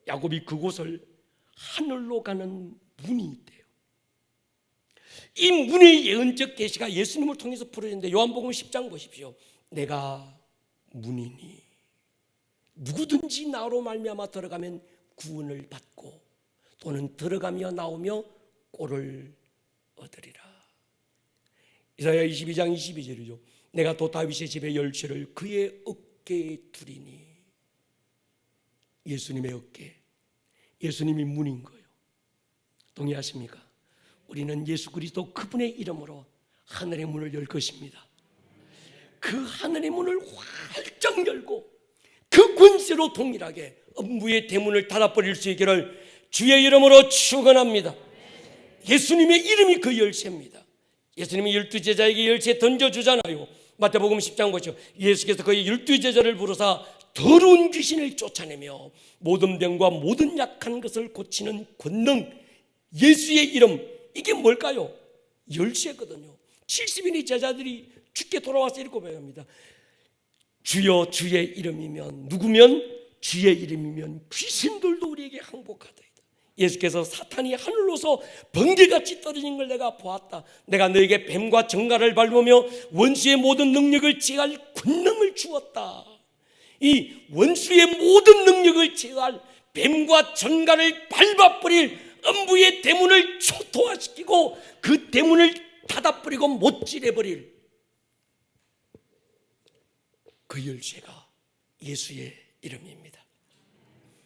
야곱이 그곳을 하늘로 가는 문이 있대요. 이 문의 예언적 계시가 예수님을 통해서 풀어졌는데 요한복음 10장 보십시오. 내가 문이니 누구든지 나로 말미암아 들어가면 구원을 받고 또는 들어가며 나오며 꼴을 얻으리라. 이사야 22장 22절이죠. 내가 또 다윗의 집의 열쇠를 그의 어깨에 두리니, 예수님의 어깨, 예수님이 문인 거예요. 동의하십니까? 우리는 예수 그리스도 그분의 이름으로 하늘의 문을 열 것입니다. 그 하늘의 문을 활짝 열고 그 권세로 동일하게 음부의 대문을 닫아버릴 수 있기를 주의 이름으로 축원합니다. 예수님의 이름이 그 열쇠입니다. 예수님이 12제자에게 열쇠 던져주잖아요. 마태복음 10장 보시죠. 예수께서 그의 12제자를 부르사 더러운 귀신을 쫓아내며 모든 병과 모든 약한 것을 고치는 권능, 예수의 이름, 이게 뭘까요? 열쇠거든요. 70인의 제자들이 주께 돌아와서 이렇게 고백합니다. 주여 주의 이름이면, 누구면? 주의 이름이면 귀신들도 우리에게 항복하더이다. 예수께서 사탄이 하늘로서 번개같이 떨어진 걸 내가 보았다. 내가 너에게 뱀과 정갈을 밟으며 원수의 모든 능력을 제할 권능을 주었다. 이 원수의 모든 능력을 제할 뱀과 정갈을 밟아버릴 음부의 대문을 초토화시키고 그 대문을 닫아버리고 못질해버릴 그 열쇠가 예수의 이름입니다.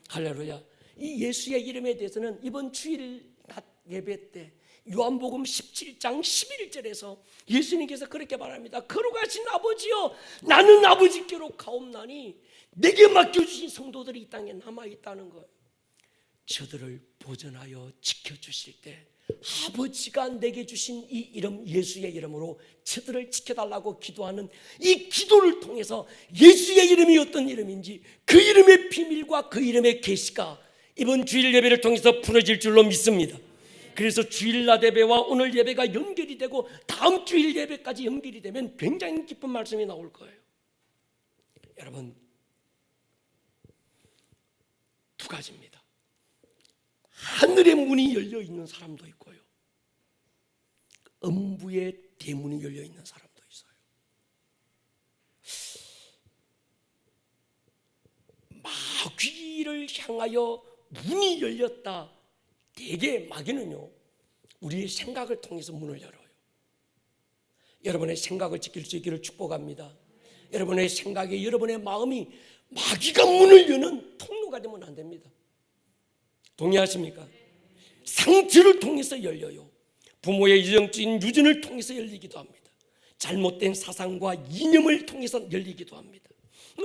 할렐루야. 이 예수의 이름에 대해서는 이번 주일 낮 예배 때 요한복음 17장 11절에서 예수님께서 그렇게 말합니다. 거룩하신 아버지여, 나는 아버지께로 가옵나니 내게 맡겨주신 성도들이 이 땅에 남아있다는 거예요. 저들을 보존하여 지켜주실 때 아버지가 내게 주신 이 이름, 예수의 이름으로 저들을 지켜달라고 기도하는 이 기도를 통해서 예수의 이름이 어떤 이름인지, 그 이름의 비밀과 그 이름의 계시가 이번 주일 예배를 통해서 풀어질 줄로 믿습니다. 그래서 주일날 예배와 오늘 예배가 연결이 되고 다음 주일 예배까지 연결이 되면 굉장히 기쁜 말씀이 나올 거예요. 여러분, 두 가지입니다. 하늘의 문이 열려 있는 사람도 있고요, 음부의 대문이 열려 있는 사람도 있어요. 마귀를 향하여 문이 열렸다. 대개 마귀는요, 우리의 생각을 통해서 문을 열어요. 여러분의 생각을 지킬 수 있기를 축복합니다. 여러분의 생각이, 여러분의 마음이 마귀가 문을 여는 통로가 되면 안 됩니다. 동의하십니까? 상처를 통해서 열려요. 부모의 이정적인 유전을 통해서 열리기도 합니다. 잘못된 사상과 이념을 통해서 열리기도 합니다.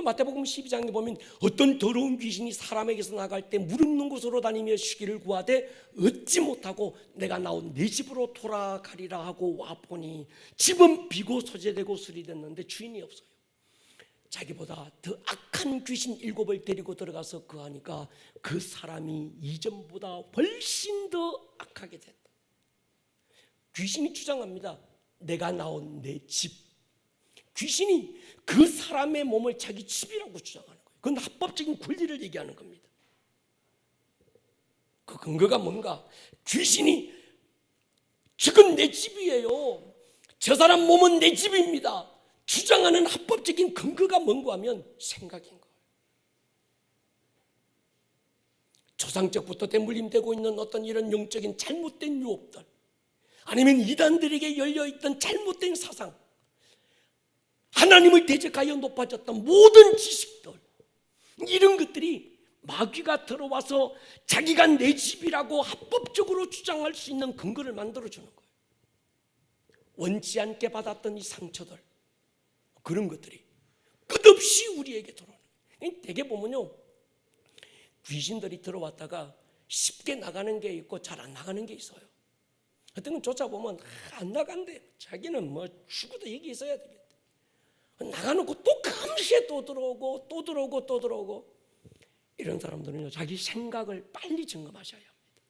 마태복음 12장에 보면 어떤 더러운 귀신이 사람에게서 나갈 때 무릎는 곳으로 다니며 쉬기를 구하되 얻지 못하고 내가 나온 내 집으로 돌아가리라 하고 와보니 집은 비고 소재되고 수리됐는데 주인이 없어요. 자기보다 더 악한 귀신 7을 데리고 들어가서 거하니까 그 사람이 이전보다 훨씬 더 악하게 됐다. 귀신이 주장합니다. 내가 나온 내 집. 귀신이 그 사람의 몸을 자기 집이라고 주장하는 거예요. 그건 합법적인 권리를 얘기하는 겁니다. 그 근거가 뭔가? 귀신이 저건 내 집이에요, 저 사람 몸은 내 집입니다 주장하는 합법적인 근거가 뭔가 하면 생각인 거예요. 조상적부터 대물림되고 있는 어떤 이런 영적인 잘못된 유업들, 아니면 이단들에게 열려있던 잘못된 사상, 하나님을 대적하여 높아졌던 모든 지식들, 이런 것들이 마귀가 들어와서 자기가 내 집이라고 합법적으로 주장할 수 있는 근거를 만들어주는 거예요. 원치 않게 받았던 이 상처들, 그런 것들이 끝없이 우리에게 들어오는 거예요. 대개 보면요, 귀신들이 들어왔다가 쉽게 나가는 게 있고 잘 안 나가는 게 있어요. 어떤 건 쫓아보면 안 나간대. 자기는 뭐 죽어도 여기 있어야 되겠다. 나가놓고 또 금세 또 들어오고 또 들어오고 또 들어오고. 이런 사람들은요, 자기 생각을 빨리 점검하셔야 합니다.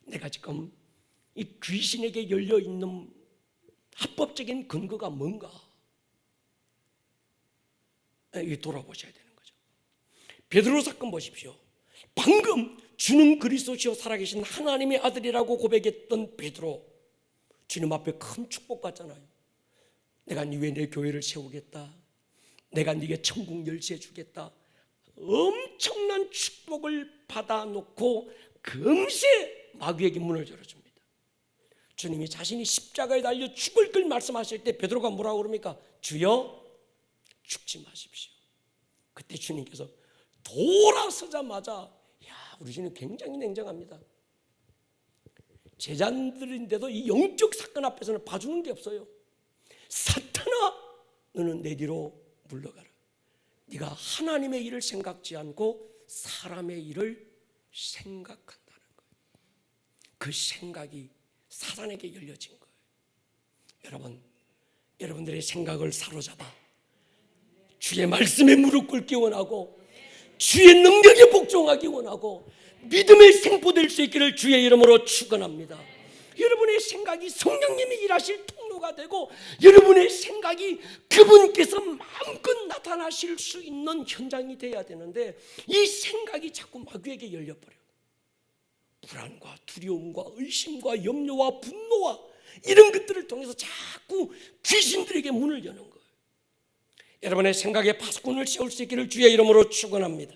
내가 지금 이 귀신에게 열려있는 합법적인 근거가 뭔가, 돌아보셔야 되는 거죠. 베드로 사건 보십시오. 방금 주는 그리스도시요 살아계신 하나님의 아들이라고 고백했던 베드로, 주님 앞에 큰 축복 받잖아요. 내가 네 위에 내 교회를 세우겠다, 내가 네게 천국 열쇠 주겠다, 엄청난 축복을 받아놓고 금세 마귀에게 문을 열어줍니다. 주님이 자신이 십자가에 달려 죽을 걸 말씀하실 때 베드로가 뭐라고 그럽니까? 주여 죽지 마십시오. 그때 주님께서 돌아서자마자, 우리 주님 굉장히 냉정합니다. 제자들인데도 이 영적 사건 앞에서는 봐주는 게 없어요. 사탄아, 너는 내 뒤로 물러가라. 네가 하나님의 일을 생각지 않고 사람의 일을 생각한다는 거예요. 그 생각이 사단에게 열려진 거예요. 여러분, 여러분들의 생각을 사로잡아 주의 말씀에 무릎 꿇기 원하고 주의 능력에 복종하기 원하고 믿음의 생포될 수 있기를 주의 이름으로 축원합니다. 여러분의 생각이 성령님이 일하실 통로가 되고, 여러분의 생각이 그분께서 마음껏 나타나실 수 있는 현장이 돼야 되는데, 이 생각이 자꾸 마귀에게 열려버려요. 불안과 두려움과 의심과 염려와 분노와 이런 것들을 통해서 자꾸 귀신들에게 문을 여는 거예요. 여러분의 생각에 파수꾼을 세울 수 있기를 주의 이름으로 축원합니다.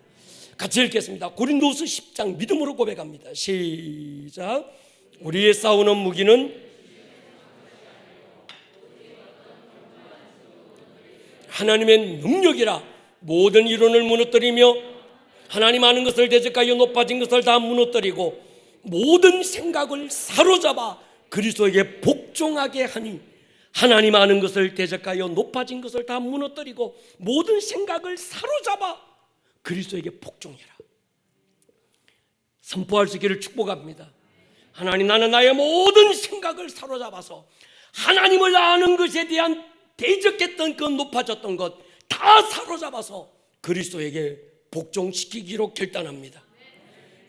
같이 읽겠습니다. 고린도서 10장 믿음으로 고백합니다. 시작. 우리의 싸우는 무기는 하나님의 능력이라 모든 이론을 무너뜨리며 하나님 아는 것을 대적하여 높아진 것을 다 무너뜨리고 모든 생각을 사로잡아 그리스도에게 복종하게 하니 하나님 아는 것을 대적하여 높아진 것을 다 무너뜨리고 모든 생각을 사로잡아 그리스도에게 복종해라. 선포할 수 있기를 축복합니다. 하나님, 나는 나의 모든 생각을 사로잡아서 하나님을 아는 것에 대한 대적했던 그 높아졌던 것 다 사로잡아서 그리스도에게 복종시키기로 결단합니다.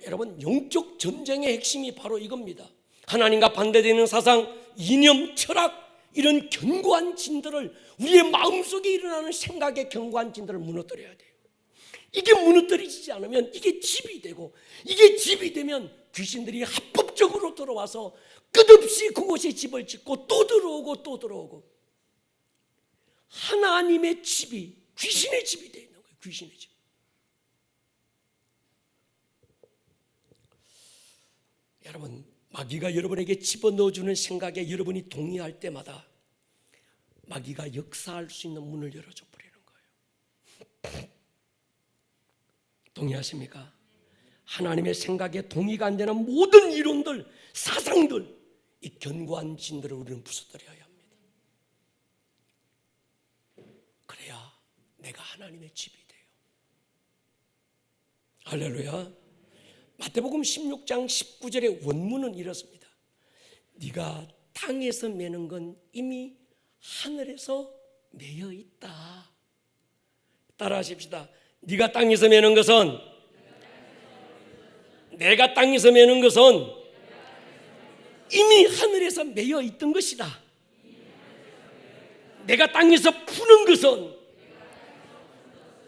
여러분, 영적 전쟁의 핵심이 바로 이겁니다. 하나님과 반대되는 사상, 이념, 철학, 이런 견고한 진들을, 우리의 마음속에 일어나는 생각의 견고한 진들을 무너뜨려야 돼요. 이게 무너뜨리지 않으면 이게 집이 되고, 이게 집이 되면 귀신들이 합법적으로 들어와서 끝없이 그곳에 집을 짓고 또 들어오고 또 들어오고, 하나님의 집이 귀신의 집이 되어 있는 거예요. 귀신의 집. 여러분, 마귀가 여러분에게 집어넣어주는 생각에 여러분이 동의할 때마다 마귀가 역사할 수 있는 문을 열어줘 버리는 거예요. 동의하십니까? 하나님의 생각에 동의가 안 되는 모든 이론들, 사상들, 이 견고한 진들을 우리는 부숴뜨려야 합니다. 그래야 내가 하나님의 집이 돼요. 할렐루야. 마태복음 16장 19절의 원문은 이렇습니다. 네가 땅에서 매는 건 이미 하늘에서 매여 있다. 따라하십시다. 네가 땅에서 매는 것은, 내가 땅에서 매는 것은 이미 하늘에서 매여 있던 것이다. 내가 땅에서 푸는 것은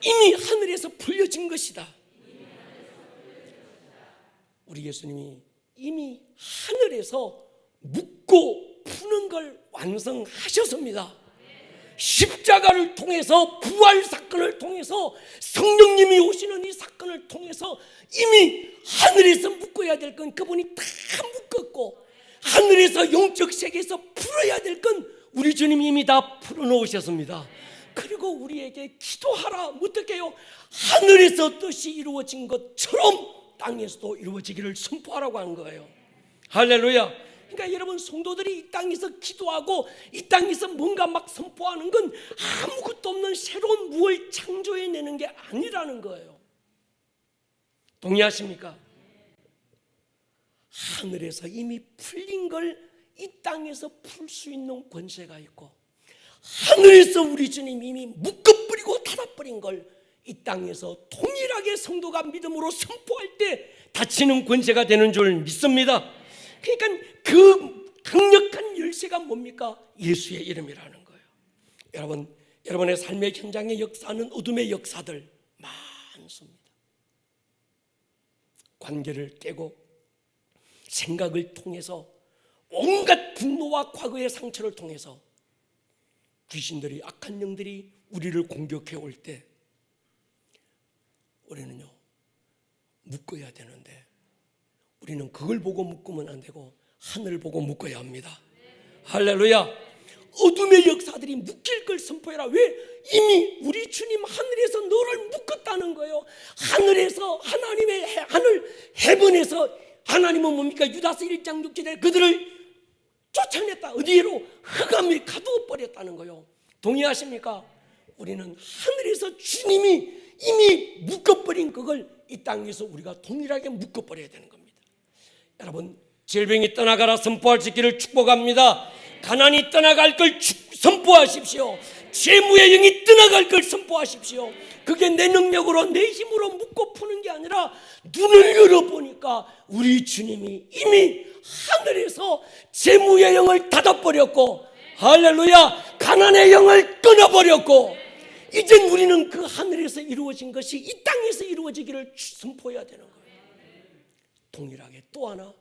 이미 하늘에서 풀려진 것이다. 우리 예수님이 이미 하늘에서 묶고 푸는 걸 완성하셨습니다. 십자가를 통해서, 부활 사건을 통해서, 성령님이 오시는 이 사건을 통해서 이미 하늘에서 묶어야 될 건 그분이 다 묶었고, 하늘에서 영적 세계에서 풀어야 될 건 우리 주님이 이미 다 풀어놓으셨습니다. 그리고 우리에게 기도하라. 어떻게 해요? 하늘에서 뜻이 이루어진 것처럼 땅에서도 이루어지기를 선포하라고 한 거예요. 할렐루야. 그러니까 여러분, 성도들이 이 땅에서 기도하고 이 땅에서 뭔가 막 선포하는 건 아무것도 없는 새로운 무엇을 창조해내는 게 아니라는 거예요. 동의하십니까? 하늘에서 이미 풀린 걸 이 땅에서 풀 수 있는 권세가 있고, 하늘에서 우리 주님이 이미 묶어버리고 닫아버린 걸 이 땅에서 동일하게 성도가 믿음으로 선포할 때 닫히는 권세가 되는 줄 믿습니다. 그러니까 그 강력한 열쇠가 뭡니까? 예수의 이름이라는 거예요. 여러분, 여러분의 삶의 현장에 역사하는 어둠의 역사들 많습니다. 관계를 깨고 생각을 통해서, 온갖 분노와 과거의 상처를 통해서 귀신들이, 악한 영들이 우리를 공격해 올 때 우리는요, 묶어야 되는데 우리는 그걸 보고 묶으면 안 되고 하늘을 보고 묶어야 합니다. 할렐루야. 어둠의 역사들이 묶일 걸 선포해라. 왜? 이미 우리 주님 하늘에서 너를 묶었다는 거예요. 하늘에서, 하나님의 하늘 헤븐에서, 하나님은 뭡니까? 유다서 1장 6절에 그들을 쫓아냈다. 어디로? 흑암에 가두어 버렸다는 거예요. 동의하십니까? 우리는 하늘에서 주님이 이미 묶어버린 그걸 이 땅에서 우리가 동일하게 묶어버려야 되는 겁니다. 여러분, 질병이 떠나가라 선포할 수 있기를 축복합니다. 가난이 떠나갈 걸 선포하십시오. 재무의 영이 떠나갈 걸 선포하십시오. 그게 내 능력으로, 내 힘으로 묶고 푸는 게 아니라 눈을 열어보니까 우리 주님이 이미 하늘에서 재무의 영을 닫아버렸고, 할렐루야, 가난의 영을 끊어버렸고, 이젠 우리는 그 하늘에서 이루어진 것이 이 땅에서 이루어지기를 선포해야 되는 거예요. 동일하게 또 하나,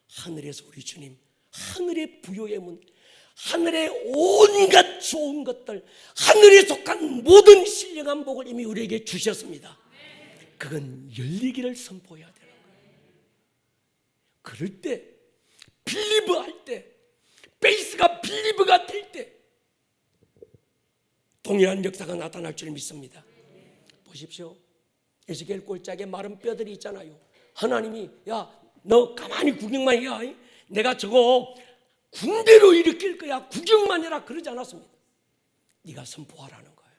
하늘에서 우리 주님, 하늘의 부요의 문, 하늘의 온갖 좋은 것들, 하늘에 속한 모든 신령한 복을 이미 우리에게 주셨습니다. 그건 열리기를 선포해야 되는 거예요. 그럴 때, 빌리브 할 때, 베이스가 빌리브가 될 때, 동일한 역사가 나타날 줄 믿습니다. 보십시오. 에스겔 꼴짝에 마른 뼈들이 있잖아요. 하나님이 야, 너 가만히 구경만 해야 내가 저거 군대로 일으킬 거야. 구경만 해라 그러지 않았습니다. 네가 선포하라는 거예요.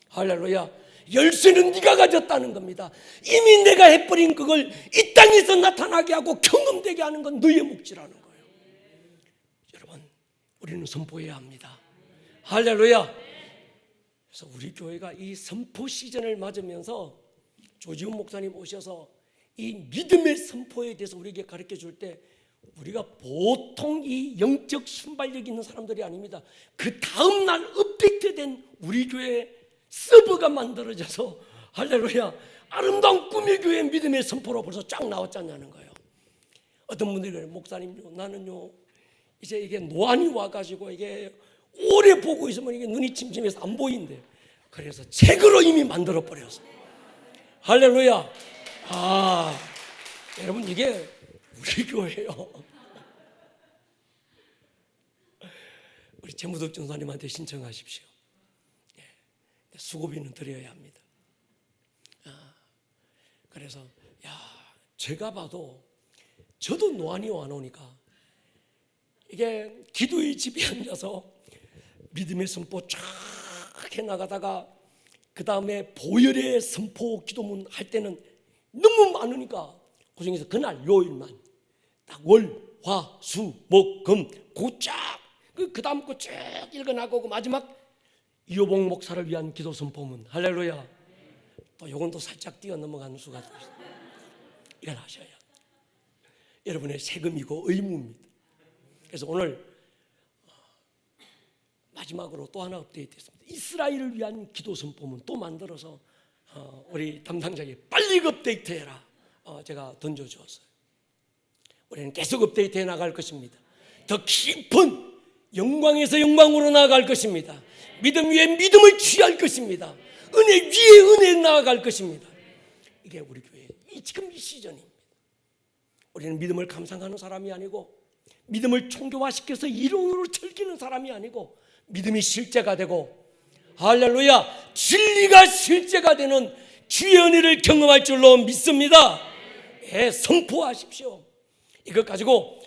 할렐루야. 열쇠는 네가 가졌다는 겁니다. 이미 내가 해버린 그걸 이 땅에서 나타나게 하고 경험되게 하는 건 너의 몫이라는 거예요. 여러분, 우리는 선포해야 합니다. 할렐루야. 그래서 우리 교회가 이 선포 시즌을 맞으면서 조지훈 목사님 오셔서 이 믿음의 선포에 대해서 우리에게 가르쳐 줄 때 우리가 보통 이 영적 순발력 있는 사람들이 아닙니다. 그 다음날 업데이트된 우리 교회 서버가 만들어져서 할렐루야 아름다운 꿈의 교회 믿음의 선포로 벌써 쫙 나왔잖냐는 거예요. 어떤 분들이 그래요. 목사님요, 나는요 이제 이게 노안이 와가지고 이게 오래 보고 있으면 이게 눈이 침침해서 안 보인대. 그래서 책으로 이미 만들어 버렸어. 할렐루야. 여러분 이게 우리 교회요. 우리 재무덕 전사님한테 신청하십시오. 수고비는 드려야 합니다. 그래서 제가 봐도 저도 노안이 와놓으니까 이게 기도의 집에 앉아서 믿음의 선포 쫙 해나가다가 그 다음에 보혈의 선포 기도문 할 때는 너무 많으니까 그중에서 그날 요일만 딱 월, 화, 수, 목, 금 고쫙 그 다음 거 쭉 읽어나가고 마지막 이호봉 목사를 위한 기도 선포문 할렐루야. 또 요건 또 살짝 뛰어 넘어가는 수가 있어요. 이걸 하셔야 여러분의 세금이고 의무입니다. 그래서 오늘 마지막으로 또 하나 업데이트했습니다. 이스라엘을 위한 기도 선포문 또 만들어서 우리 담당자에게 빨리 업데이트해라 제가 던져주었어요. 우리는 계속 업데이트해 나갈 것입니다. 더 깊은 영광에서 영광으로 나아갈 것입니다. 믿음 위에 믿음을 취할 것입니다. 은혜 위에 은혜를 나아갈 것입니다. 이게 우리 교회 지금 이 시즌입니다. 우리는 믿음을 감상하는 사람이 아니고 믿음을 총교화시켜서 이론으로 즐기는 사람이 아니고 믿음이 실제가 되고 할렐루야 진리가 실제가 되는 주의 은혜를 경험할 줄로 믿습니다. 선포하십시오. 이것 가지고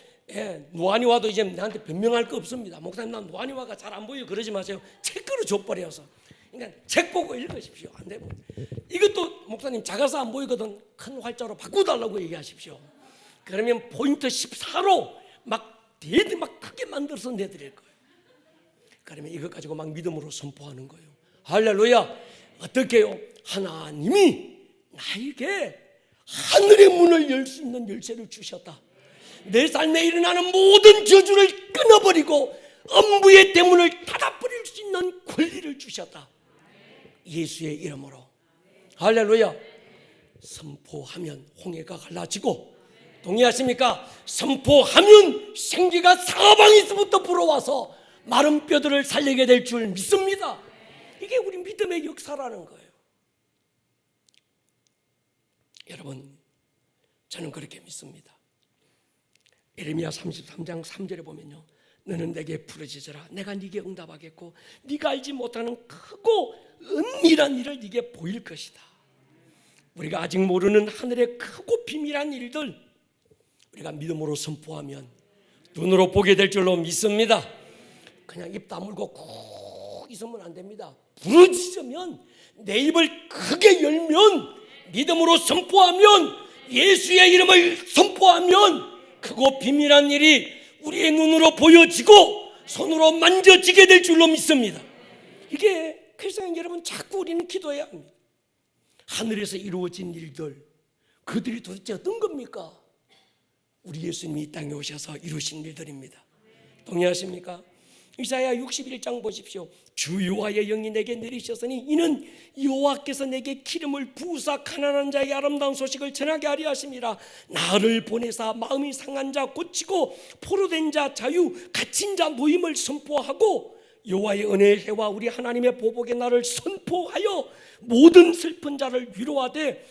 노안이 와도 이제 나한테 변명할 거 없습니다. 목사님 난 노안이 와가 잘 안 보여 그러지 마세요. 책으로 줘버려서 그러니까 책 보고 읽으십시오. 안 되면 이것도 목사님 작아서 안 보이거든 큰 활자로 바꿔달라고 얘기하십시오. 그러면 포인트 14로 막 크게 만들어서 내드릴 거예요. 그러면 이것 가지고 막 믿음으로 선포하는 거예요. 할렐루야. 어떻게 해요? 하나님이 나에게 하늘의 문을 열 수 있는 열쇠를 주셨다. 내 삶에 일어나는 모든 저주를 끊어버리고 엄부의 대문을 닫아버릴 수 있는 권리를 주셨다. 예수의 이름으로 할렐루야. 선포하면 홍해가 갈라지고 동의하십니까? 선포하면 생기가 사방에서부터 불어와서 마른 뼈들을 살리게 될 줄 믿습니다. 이게 우리 믿음의 역사라는 거예요. 여러분 저는 그렇게 믿습니다. 예레미야 33장 3절에 보면요 너는 내게 부르짖으라 내가 네게 응답하겠고 네가 알지 못하는 크고 은밀한 일을 네게 보일 것이다. 우리가 아직 모르는 하늘의 크고 비밀한 일들 우리가 믿음으로 선포하면 눈으로 보게 될 줄로 믿습니다. 그냥 입 다물고 꾹 있으면 안 됩니다. 부르짖으면 내 입을 크게 열면 믿음으로 선포하면 예수의 이름을 선포하면 크고 비밀한 일이 우리의 눈으로 보여지고 손으로 만져지게 될 줄로 믿습니다. 이게 그래서 여러분 자꾸 우리는 기도해야 합니다. 하늘에서 이루어진 일들 그들이 도대체 어떤 겁니까? 우리 예수님이 이 땅에 오셔서 이루신 일들입니다. 동의하십니까? 이사야 61장 보십시오. 주 여호와의 영이 내게 내리셨으니 이는 여호와께서 내게 기름을 부으사 가난한 자에게 아름다운 소식을 전하게 하려 하심이라. 나를 보내사 마음이 상한 자 고치고 포로된 자 자유 갇힌 자 모임을 선포하고 여호와의 은혜의 해와 우리 하나님의 보복의 날을 선포하여 모든 슬픈 자를 위로하되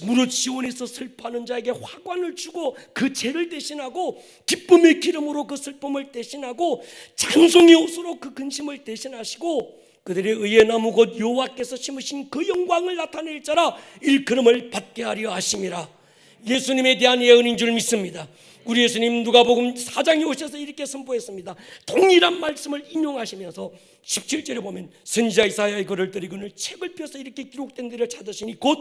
무릇 시온에서 슬퍼하는 자에게 화관을 주고 그 죄를 대신하고 기쁨의 기름으로 그 슬픔을 대신하고 찬송의 옷으로 그 근심을 대신하시고 그들의 의의 나무 곧 여호와께서 심으신 그 영광을 나타낼 자라 일컬음을 받게 하려 하심이라. 예수님에 대한 예언인 줄 믿습니다. 우리 예수님 누가복음 4장에 오셔서 이렇게 선포했습니다. 동일한 말씀을 인용하시면서 17절에 보면 선지자 이사야의 글을 들이거늘 책을 펴서 이렇게 기록된 데를 찾으시니 곧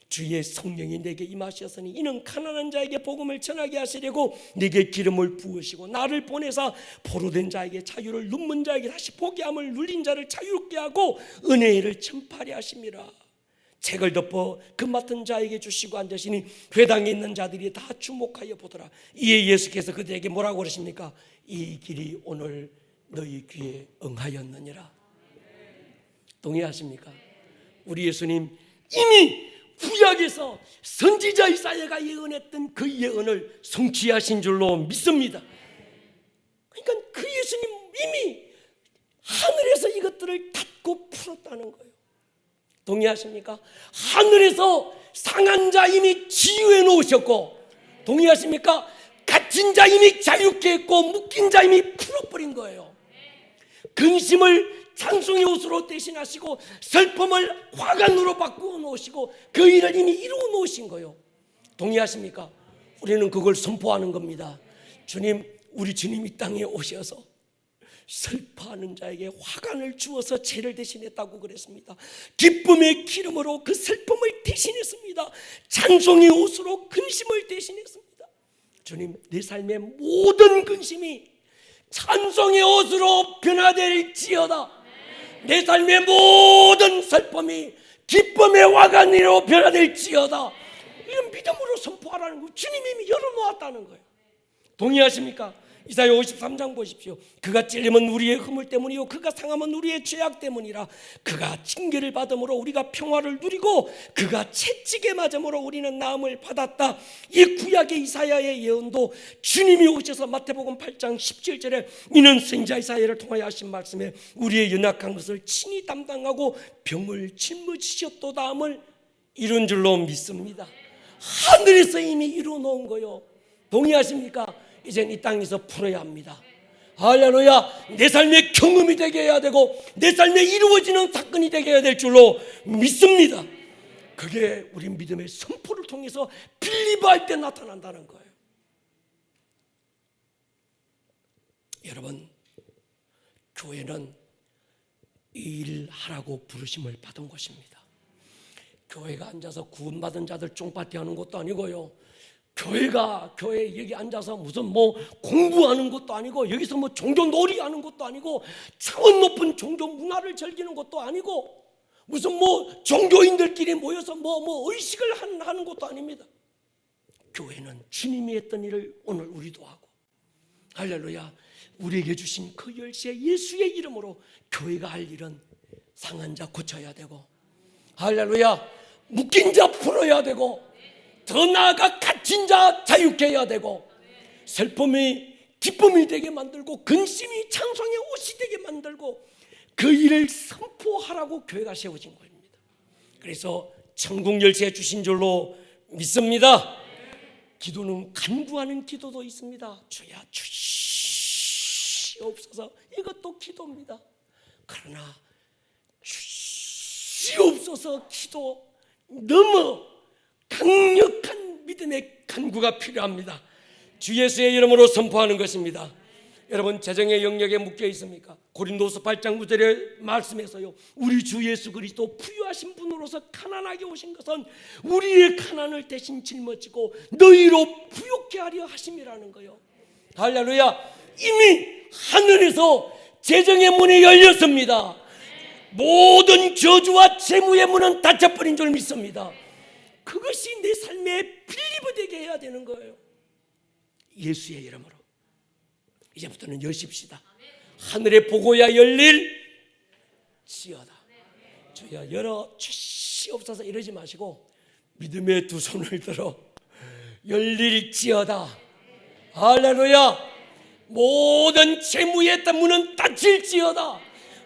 주의 성령이 내게 임하셨으니 이는 가난한 자에게 복음을 전하게 하시려고 내게 기름을 부으시고 나를 보내사 포로된 자에게 자유를, 눈먼 자에게 다시 보게 함을, 눌린 자를 자유롭게 하고 은혜를 전파하려 하심이라. 책을 덮어 그 맡은 자에게 주시고 앉으시니 회당에 있는 자들이 다 주목하여 보더라. 이에 예수께서 그들에게 뭐라고 그러십니까? 이 길이 오늘 너희 귀에 응하였느니라. 동의하십니까? 우리 예수님 이미 구약에서 선지자 이사야가 예언했던 그 예언을 성취하신 줄로 믿습니다. 그러니까 그 예수님 이미 하늘에서 이것들을 닫고 풀었다는 거예요. 동의하십니까? 하늘에서 상한 자 이미 치유해 놓으셨고, 동의하십니까? 갇힌 자 이미 자유케 했고, 묶인 자 이미 풀어버린 거예요. 근심을 찬송의 옷으로 대신하시고 슬픔을 화관으로 바꾸어 놓으시고 그 일을 이미 이루어 놓으신 거예요. 동의하십니까? 우리는 그걸 선포하는 겁니다. 주님, 우리 주님 이 땅에 오셔서 슬퍼하는 자에게 화관을 주어서 죄를 대신했다고 그랬습니다. 기쁨의 기름으로 그 슬픔을 대신했습니다. 찬송의 옷으로 근심을 대신했습니다. 주님, 내 삶의 모든 근심이 찬송의 옷으로 변화될지어다. 내 삶의 모든 슬픔이 기쁨의 화관으로 변화될지어다. 이런 믿음으로 선포하라는 거예요. 주님이 이미 열어놓았다는 거예요. 동의하십니까? 이사야 53장 보십시오. 그가 찔림은 우리의 허물 때문이요 그가 상함은 우리의 죄악 때문이라. 그가 징계를 받음으로 우리가 평화를 누리고 그가 채찍에 맞음으로 우리는 나음을 받았다. 이 구약의 이사야의 예언도 주님이 오셔서 마태복음 8장 17절에 이는 선지자 이사야를 통하여 하신 말씀에 우리의 연약한 것을 친히 담당하고 병을 짊어지셨도다 함을 이룬 줄로 믿습니다. 하늘에서 이미 이루어 놓은 거요. 동의하십니까? 이젠 이 땅에서 풀어야 합니다. 할렐루야. 내 삶의 경험이 되게 해야 되고 내 삶에 이루어지는 사건이 되게 해야 될 줄로 믿습니다. 그게 우리 믿음의 선포를 통해서 빌리브할 때 나타난다는 거예요. 여러분, 교회는 이 일을 하라고 부르심을 받은 곳입니다. 교회가 앉아서 구원받은 자들 쫑파티 하는 것도 아니고요, 교회 여기 앉아서 무슨 뭐 공부하는 것도 아니고, 여기서 뭐 종교 놀이 하는 것도 아니고, 차원 높은 종교 문화를 즐기는 것도 아니고, 무슨 뭐 종교인들끼리 모여서 뭐 의식을 하는 것도 아닙니다. 교회는 주님이 했던 일을 오늘 우리도 하고, 할렐루야, 우리에게 주신 그 열쇠 예수의 이름으로 교회가 할 일은 상한 자 고쳐야 되고, 할렐루야, 묶인 자 풀어야 되고, 더 나아가 갇힌 자 자유케 해야 되고, 슬픔이 기쁨이 되게 만들고 근심이 찬송의 옷이 되게 만들고, 그 일을 선포하라고 교회가 세워진 겁니다. 그래서 천국 열쇠 주신 줄로 믿습니다. 기도는 간구하는 기도도 있습니다. 주야 주시옵소서, 이것도 기도입니다. 그러나 주시옵소서 기도 너무 강력한 믿음의 간구가 필요합니다. 주 예수의 이름으로 선포하는 것입니다. 여러분, 재정의 영역에 묶여 있습니까? 고린도서 8장 9절의 말씀에서요, 우리 주 예수 그리스도 부유하신 분으로서 가난하게 오신 것은 우리의 가난을 대신 짊어지고 너희로 부욕케 하려 하심이라는 거요. 할렐루야. 이미 하늘에서 재정의 문이 열렸습니다. 모든 저주와 재무의 문은 닫혀버린 줄 믿습니다. 그것이 내 삶에 빌리브 되게 해야 되는 거예요. 예수의 이름으로 이제부터는 여십시다. 하늘의 보고야 열릴 지어다. 주여 열어 주시옵소서 이러지 마시고 믿음의 두 손을 들어 열릴 지어다. 할렐루야. 모든 재무의 문은 닫힐 지어다.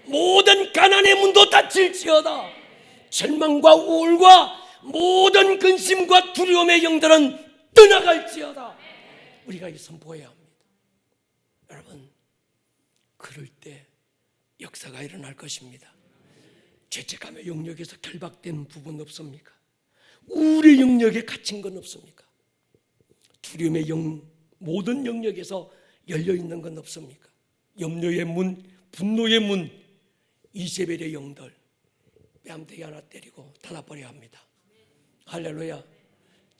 모든 가난의 문도 닫힐 지어다. 절망과 우울과 모든 근심과 두려움의 영들은 떠나갈지어다. 우리가 이 선포해야 합니다. 여러분, 그럴 때 역사가 일어날 것입니다. 죄책감의 영역에서 결박된 부분 없습니까? 우울의 영역에 갇힌 건 없습니까? 두려움의 모든 영역에서 열려있는 건 없습니까? 염려의 문, 분노의 문, 이세벨의 영들 뺨대기 하나 때리고 닫아버려야 합니다. 할렐루야.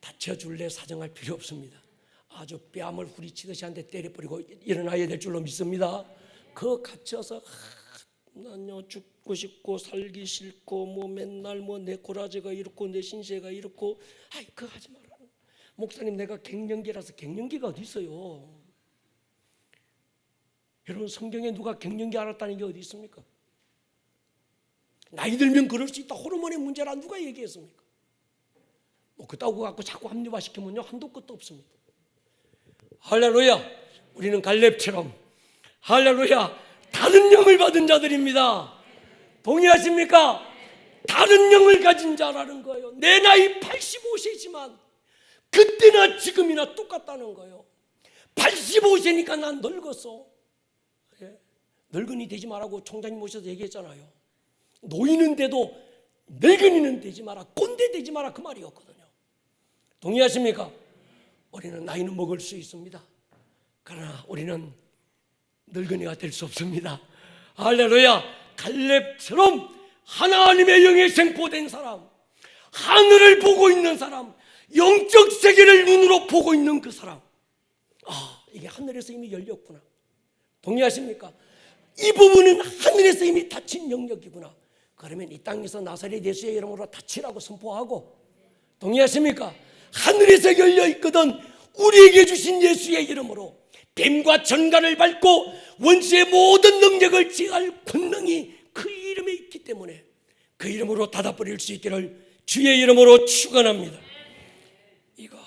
다쳐줄래 사정할 필요 없습니다. 아주 뺨을 후리치듯이 한 대 때려버리고 일어나야 될 줄로 믿습니다. 그 갇혀서 난요 죽고 싶고 살기 싫고 뭐 맨날 뭐 내 고라지가 이렇고 내 신세가 이렇고 아이 그거 하지 마라. 목사님 내가 갱년기라서 갱년기가 어디 있어요? 여러분 성경에 누가 갱년기 알았다는 게 어디 있습니까? 나이 들면 그럴 수 있다. 호르몬의 문제라 누가 얘기했습니까? 뭐 그따구 갖고 자꾸 합리화시키면요 한도 끝도 없습니다. 할렐루야. 우리는 갈렙처럼 할렐루야 다른 영을 받은 자들입니다. 동의하십니까? 다른 영을 가진 자라는 거예요. 내 나이 85세지만 그때나 지금이나 똑같다는 거예요. 85세니까 난 늙었어. 예? 늙은이 되지 말라고 총장님 모셔서 얘기했잖아요. 노인은 돼도 늙은이는 되지 마라, 꼰대 되지 마라 그 말이었거든요. 동의하십니까? 우리는 나이는 먹을 수 있습니다. 그러나 우리는 늙은이가 될 수 없습니다. 할렐루야. 갈렙처럼 하나님의 영에 생포된 사람, 하늘을 보고 있는 사람, 영적 세계를 눈으로 보고 있는 그 사람, 이게 하늘에서 이미 열렸구나. 동의하십니까? 이 부분은 하늘에서 이미 닫힌 영역이구나. 그러면 이 땅에서 나사렛 예수의 이름으로 닫히라고 선포하고, 동의하십니까? 하늘에서 열려있거든 우리에게 주신 예수의 이름으로 뱀과 전갈을 밟고 원수의 모든 능력을 제할 권능이 그 이름에 있기 때문에 그 이름으로 닫아버릴 수 있기를 주의 이름으로 축원합니다. 이거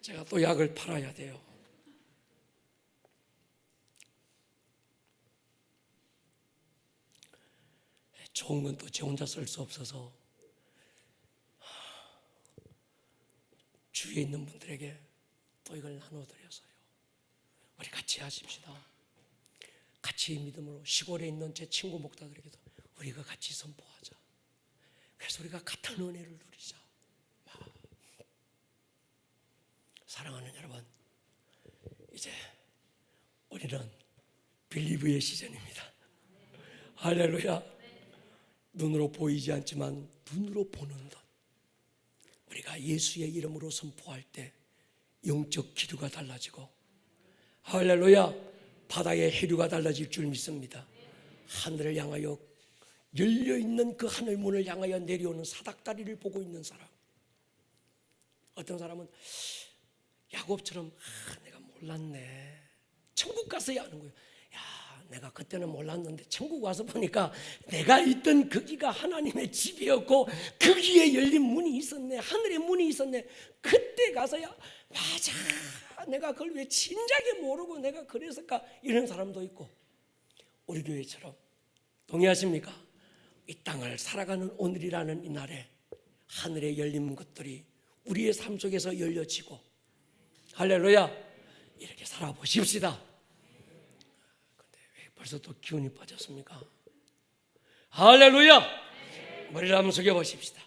제가 또 약을 팔아야 돼요. 좋은 건 또 제 혼자 쓸 수 없어서 주위에 있는 분들에게 또 이걸 나눠드려서요. 우리 같이 하십시다. 같이 믿음으로 시골에 있는 제 친구 목사들에게도 우리가 같이 선포하자. 그래서 우리가 같은 은혜를 누리자. 사랑하는 여러분, 이제 우리는 빌리브의 시즌입니다. 할렐루야. 눈으로 보이지 않지만 눈으로 보는 것. 우리가 예수의 이름으로 선포할 때 영적 기류가 달라지고, 할렐루야, 바다의 해류가 달라질 줄 믿습니다. 하늘을 향하여 열려있는 그 하늘문을 향하여 내려오는 사닥다리를 보고 있는 사람. 어떤 사람은 야곱처럼 내가 몰랐네, 천국 가서야 아는 거예요. 내가 그때는 몰랐는데 천국 와서 보니까 내가 있던 거기가 하나님의 집이었고 거기에 열린 문이 있었네, 하늘의 문이 있었네. 그때 가서야 맞아, 내가 그걸 왜 진작에 모르고 내가 그랬을까, 이런 사람도 있고. 우리 교회처럼, 동의하십니까? 이 땅을 살아가는 오늘이라는 이 날에 하늘에 열린 것들이 우리의 삶 속에서 열려지고, 할렐루야, 이렇게 살아보십시다. 벌써 또 기운이 빠졌습니까? 할렐루야! 머리를 한번 숙여보십시다.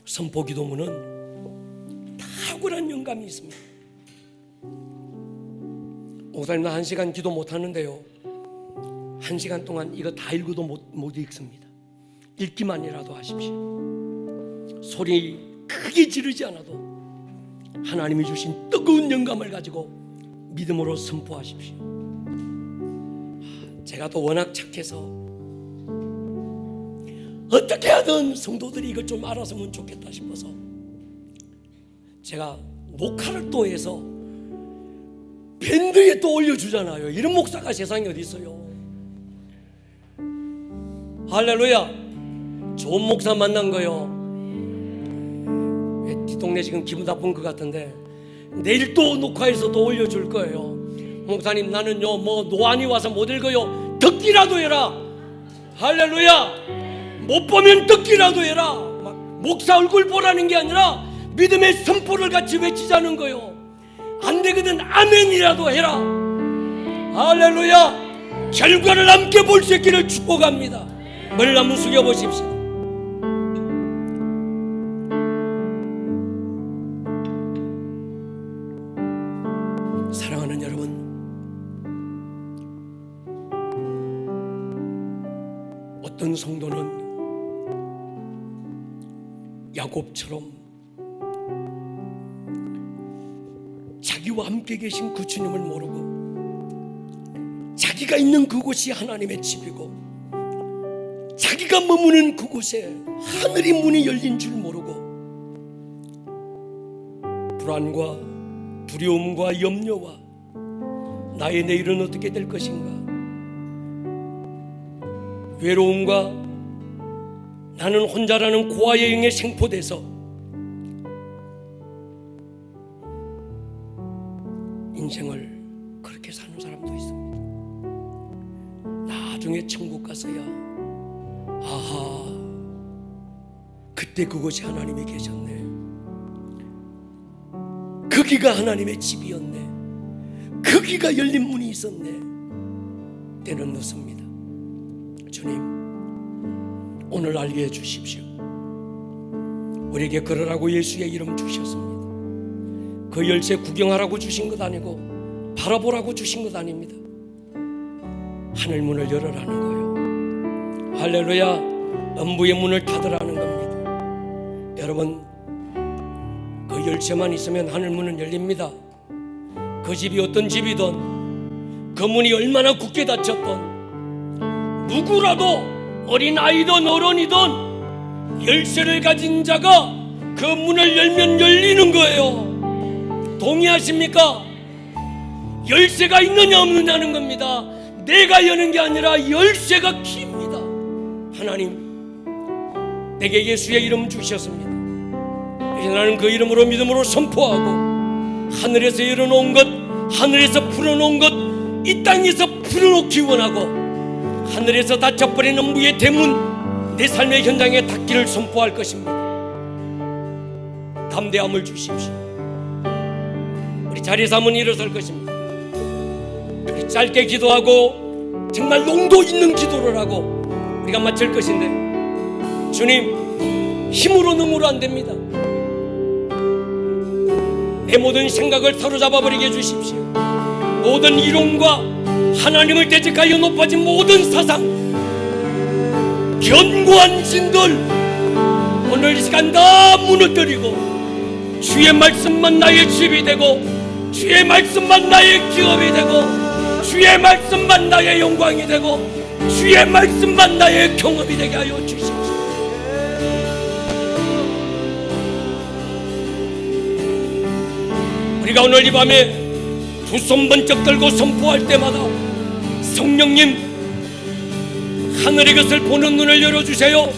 선포 기도문은 탁월한 영감이 있습니다. 목사님은 1시간 기도 못하는데요, 1시간 동안 이거 다 읽어도 못 읽습니다. 읽기만이라도 하십시오. 소리 크게 지르지 않아도 하나님이 주신 뜨거운 영감을 가지고 믿음으로 선포하십시오. 제가 또 워낙 착해서 어떻게 하든 성도들이 이걸 좀 알았으면 좋겠다 싶어서 제가 녹화를 또 해서 밴드에 또 올려주잖아요. 이런 목사가 세상에 어디 있어요. 할렐루야. 좋은 목사 만난 거요. 뒷동네 지금 기분 나쁜 것 같은데 내일 또 녹화해서 또 올려줄 거예요. 목사님 나는요 뭐 노안이 와서 못 읽어요. 듣기라도 해라. 할렐루야. 못 보면 듣기라도 해라. 막 목사 얼굴 보라는 게 아니라 믿음의 선포를 같이 외치자는 거예요. 안 되거든 아멘이라도 해라. 할렐루야. 결과를 함께 볼 수 있기를 축복합니다. 머리를 한번 숙여보십시오. 사랑하는 여러분, 어떤 성도는 야곱처럼 자기와 함께 계신 그 주님을 모르고 자기가 있는 그곳이 하나님의 집이고 자기가 머무는 그곳에 하늘이 문이 열린 줄 모르고 불안과 두려움과 염려와 나의 내일은 어떻게 될 것인가, 외로움과 나는 혼자라는 고아의 영에 생포돼서 인생을 그렇게 사는 사람도 있습니다. 나중에 천국 가서야 아하, 그때 그곳이 하나님이 계셨네, 거기가 하나님의 집이었네, 거기가 열린 문이 있었네. 때는 늦습니다. 주님, 오늘 알게 해주십시오. 우리에게 걸으라고 예수의 이름 주셨습니다. 그 열쇠 구경하라고 주신 것 아니고 바라보라고 주신 것 아닙니다. 하늘 문을 열어라는 거예요. 할렐루야. 음부의 문을 닫으라는 겁니다. 여러분, 그 열쇠만 있으면 하늘 문은 열립니다. 그 집이 어떤 집이든, 그 문이 얼마나 굳게 닫혔든, 누구라도 어린아이든 어른이든 열쇠를 가진 자가 그 문을 열면 열리는 거예요. 동의하십니까? 열쇠가 있느냐 없느냐는 겁니다. 내가 여는 게 아니라 열쇠가 키입니다. 하나님, 내게 예수의 이름 주셨습니다. 이제 나는 그 이름으로 믿음으로 선포하고 하늘에서 열어놓은 것, 하늘에서 풀어놓은 것, 이 땅에서 풀어놓기 원하고 하늘에서 닫혀버린 음부의 대문 내 삶의 현장에 닫기를 선포할 것입니다. 담대함을 주십시오. 우리 자리에서 한번 일어설 것입니다. 우리 짧게 기도하고 정말 농도 있는 기도를 하고 우리가 마칠 것인데, 주님, 힘으로 능으로 안 됩니다. 내 모든 생각을 사로잡아 버리게 해주십시오. 모든 이론과 하나님을 대적하여 높아진 모든 사상, 견고한 신들 오늘 이 시간 다 무너뜨리고 주의 말씀만 나의 집이 되고 주의 말씀만 나의 기업이 되고 주의 말씀만 나의 영광이 되고 주의 말씀만 나의 경험이 되게 하여 주십시오. 우리가 오늘 이 밤에 두 손 번쩍 들고 선포할 때마다 성령님, 하늘의 것을 보는 눈을 열어주세요.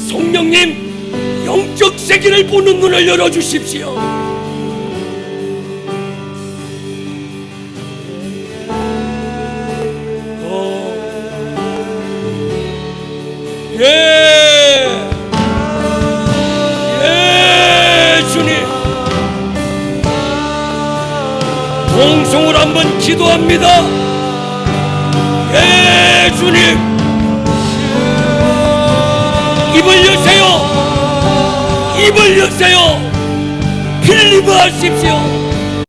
성령님, 영적 세계를 보는 눈을 열어주십시오. 주님, 동성으로 한번 기도합니다. 주님, 입을 여세요. 입을 여세요. 빌리브 하십시오.